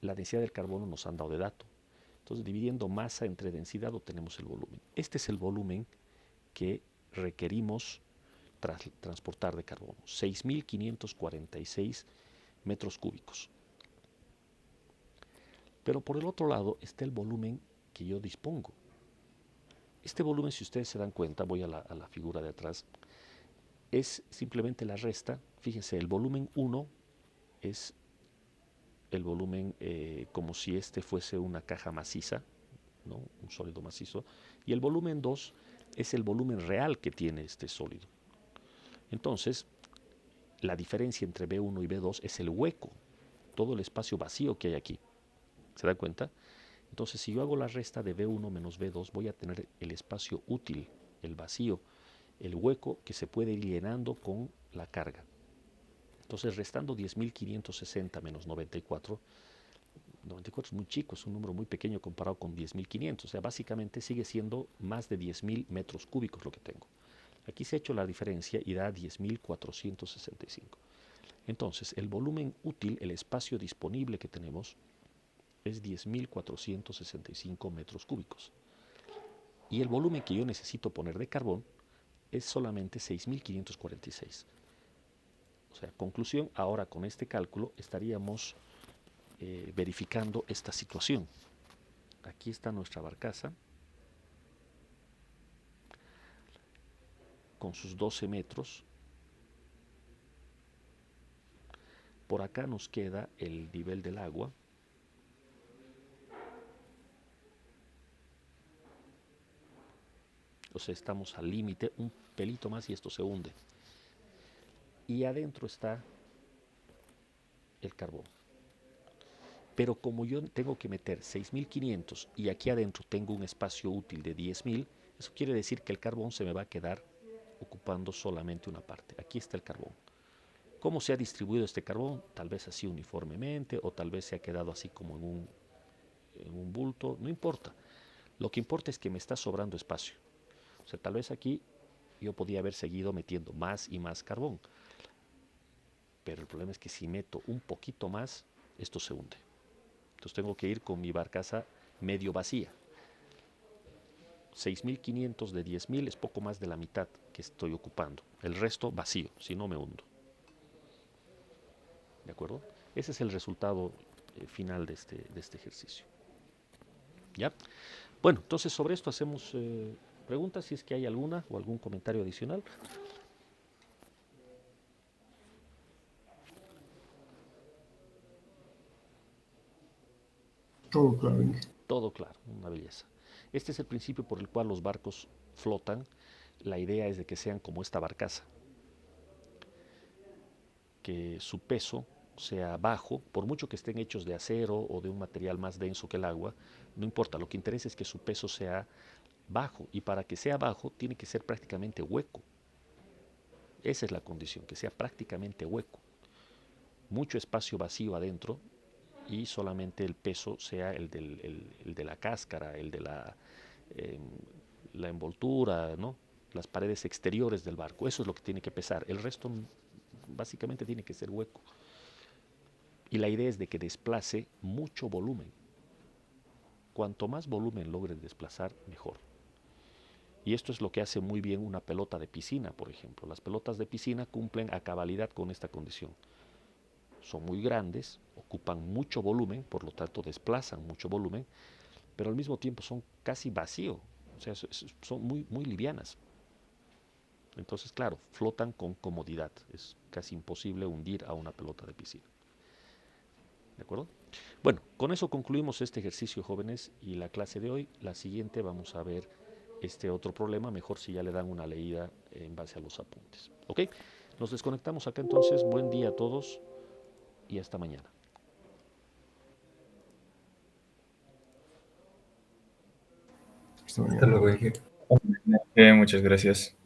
La densidad del carbono nos han dado de dato. Entonces, dividiendo masa entre densidad obtenemos el volumen. Este es el volumen que requerimos transportar de carbono. 6.546 metros cúbicos. Pero por el otro lado está el volumen que yo dispongo. Este volumen, si ustedes se dan cuenta, voy a la figura de atrás, es simplemente la resta. Fíjense, el volumen 1 es el volumen como si este fuese una caja maciza, ¿no? Un sólido macizo, y el volumen 2 es el volumen real que tiene este sólido. Entonces, la diferencia entre B1 y B2 es el hueco, todo el espacio vacío que hay aquí. ¿Se dan cuenta? Entonces, si yo hago la resta de B1 menos B2, voy a tener el espacio útil, el vacío, el hueco que se puede ir llenando con la carga. Entonces, restando 10.560 menos 94, 94 es muy chico, es un número muy pequeño comparado con 10.500. O sea, básicamente sigue siendo más de 10.000 metros cúbicos lo que tengo. Aquí se ha hecho la diferencia y da 10.465. Entonces, el volumen útil, el espacio disponible que tenemos, es 10.465 metros cúbicos. Y el volumen que yo necesito poner de carbón es solamente 6.546. O sea, conclusión, ahora con este cálculo estaríamos verificando esta situación. Aquí está nuestra barcaza con sus 12 metros. Por acá nos queda el nivel del agua. O sea, estamos al límite, un pelito más y esto se hunde. Y adentro está el carbón. Pero como yo tengo que meter 6.500 y aquí adentro tengo un espacio útil de 10.000, eso quiere decir que el carbón se me va a quedar ocupando solamente una parte. Aquí está el carbón. ¿Cómo se ha distribuido este carbón? Tal vez así uniformemente o tal vez se ha quedado así como en un bulto, no importa. Lo que importa es que me está sobrando espacio. O sea, tal vez aquí yo podía haber seguido metiendo más y más carbón. Pero el problema es que si meto un poquito más, esto se hunde. Entonces tengo que ir con mi barcaza medio vacía. 6.500 de 10.000 es poco más de la mitad que estoy ocupando. El resto vacío, si no me hundo. ¿De acuerdo? Ese es el resultado final de este ejercicio. ¿Ya? Bueno, entonces sobre esto hacemos preguntas, si es que hay alguna o algún comentario adicional. Todo claro, Inge. Todo claro, una belleza. Este es el principio por el cual los barcos flotan. La idea es de que sean como esta barcaza, que su peso sea bajo, por mucho que estén hechos de acero o de un material más denso que el agua, no importa, lo que interesa es que su peso sea bajo, y para que sea bajo tiene que ser prácticamente hueco. Esa es la condición, que sea prácticamente hueco. Mucho espacio vacío adentro y solamente el peso sea el de la cáscara, el de la envoltura, ¿no? Las paredes exteriores del barco. Eso es lo que tiene que pesar. El resto básicamente tiene que ser hueco. Y la idea es de que desplace mucho volumen. Cuanto más volumen logre desplazar, mejor. Y esto es lo que hace muy bien una pelota de piscina, por ejemplo. Las pelotas de piscina cumplen a cabalidad con esta condición. Son muy grandes, ocupan mucho volumen, por lo tanto desplazan mucho volumen, pero al mismo tiempo son casi vacío, o sea, son muy livianas. Entonces, claro, flotan con comodidad. Es casi imposible hundir a una pelota de piscina. ¿De acuerdo? Bueno, con eso concluimos este ejercicio, jóvenes, y la clase de hoy. La siguiente vamos a ver este otro problema, mejor si ya le dan una leída en base a los apuntes. ¿Ok? Nos desconectamos acá entonces. Buen día a todos y hasta mañana. Hasta Hasta mañana. luego, Inge. Muchas gracias.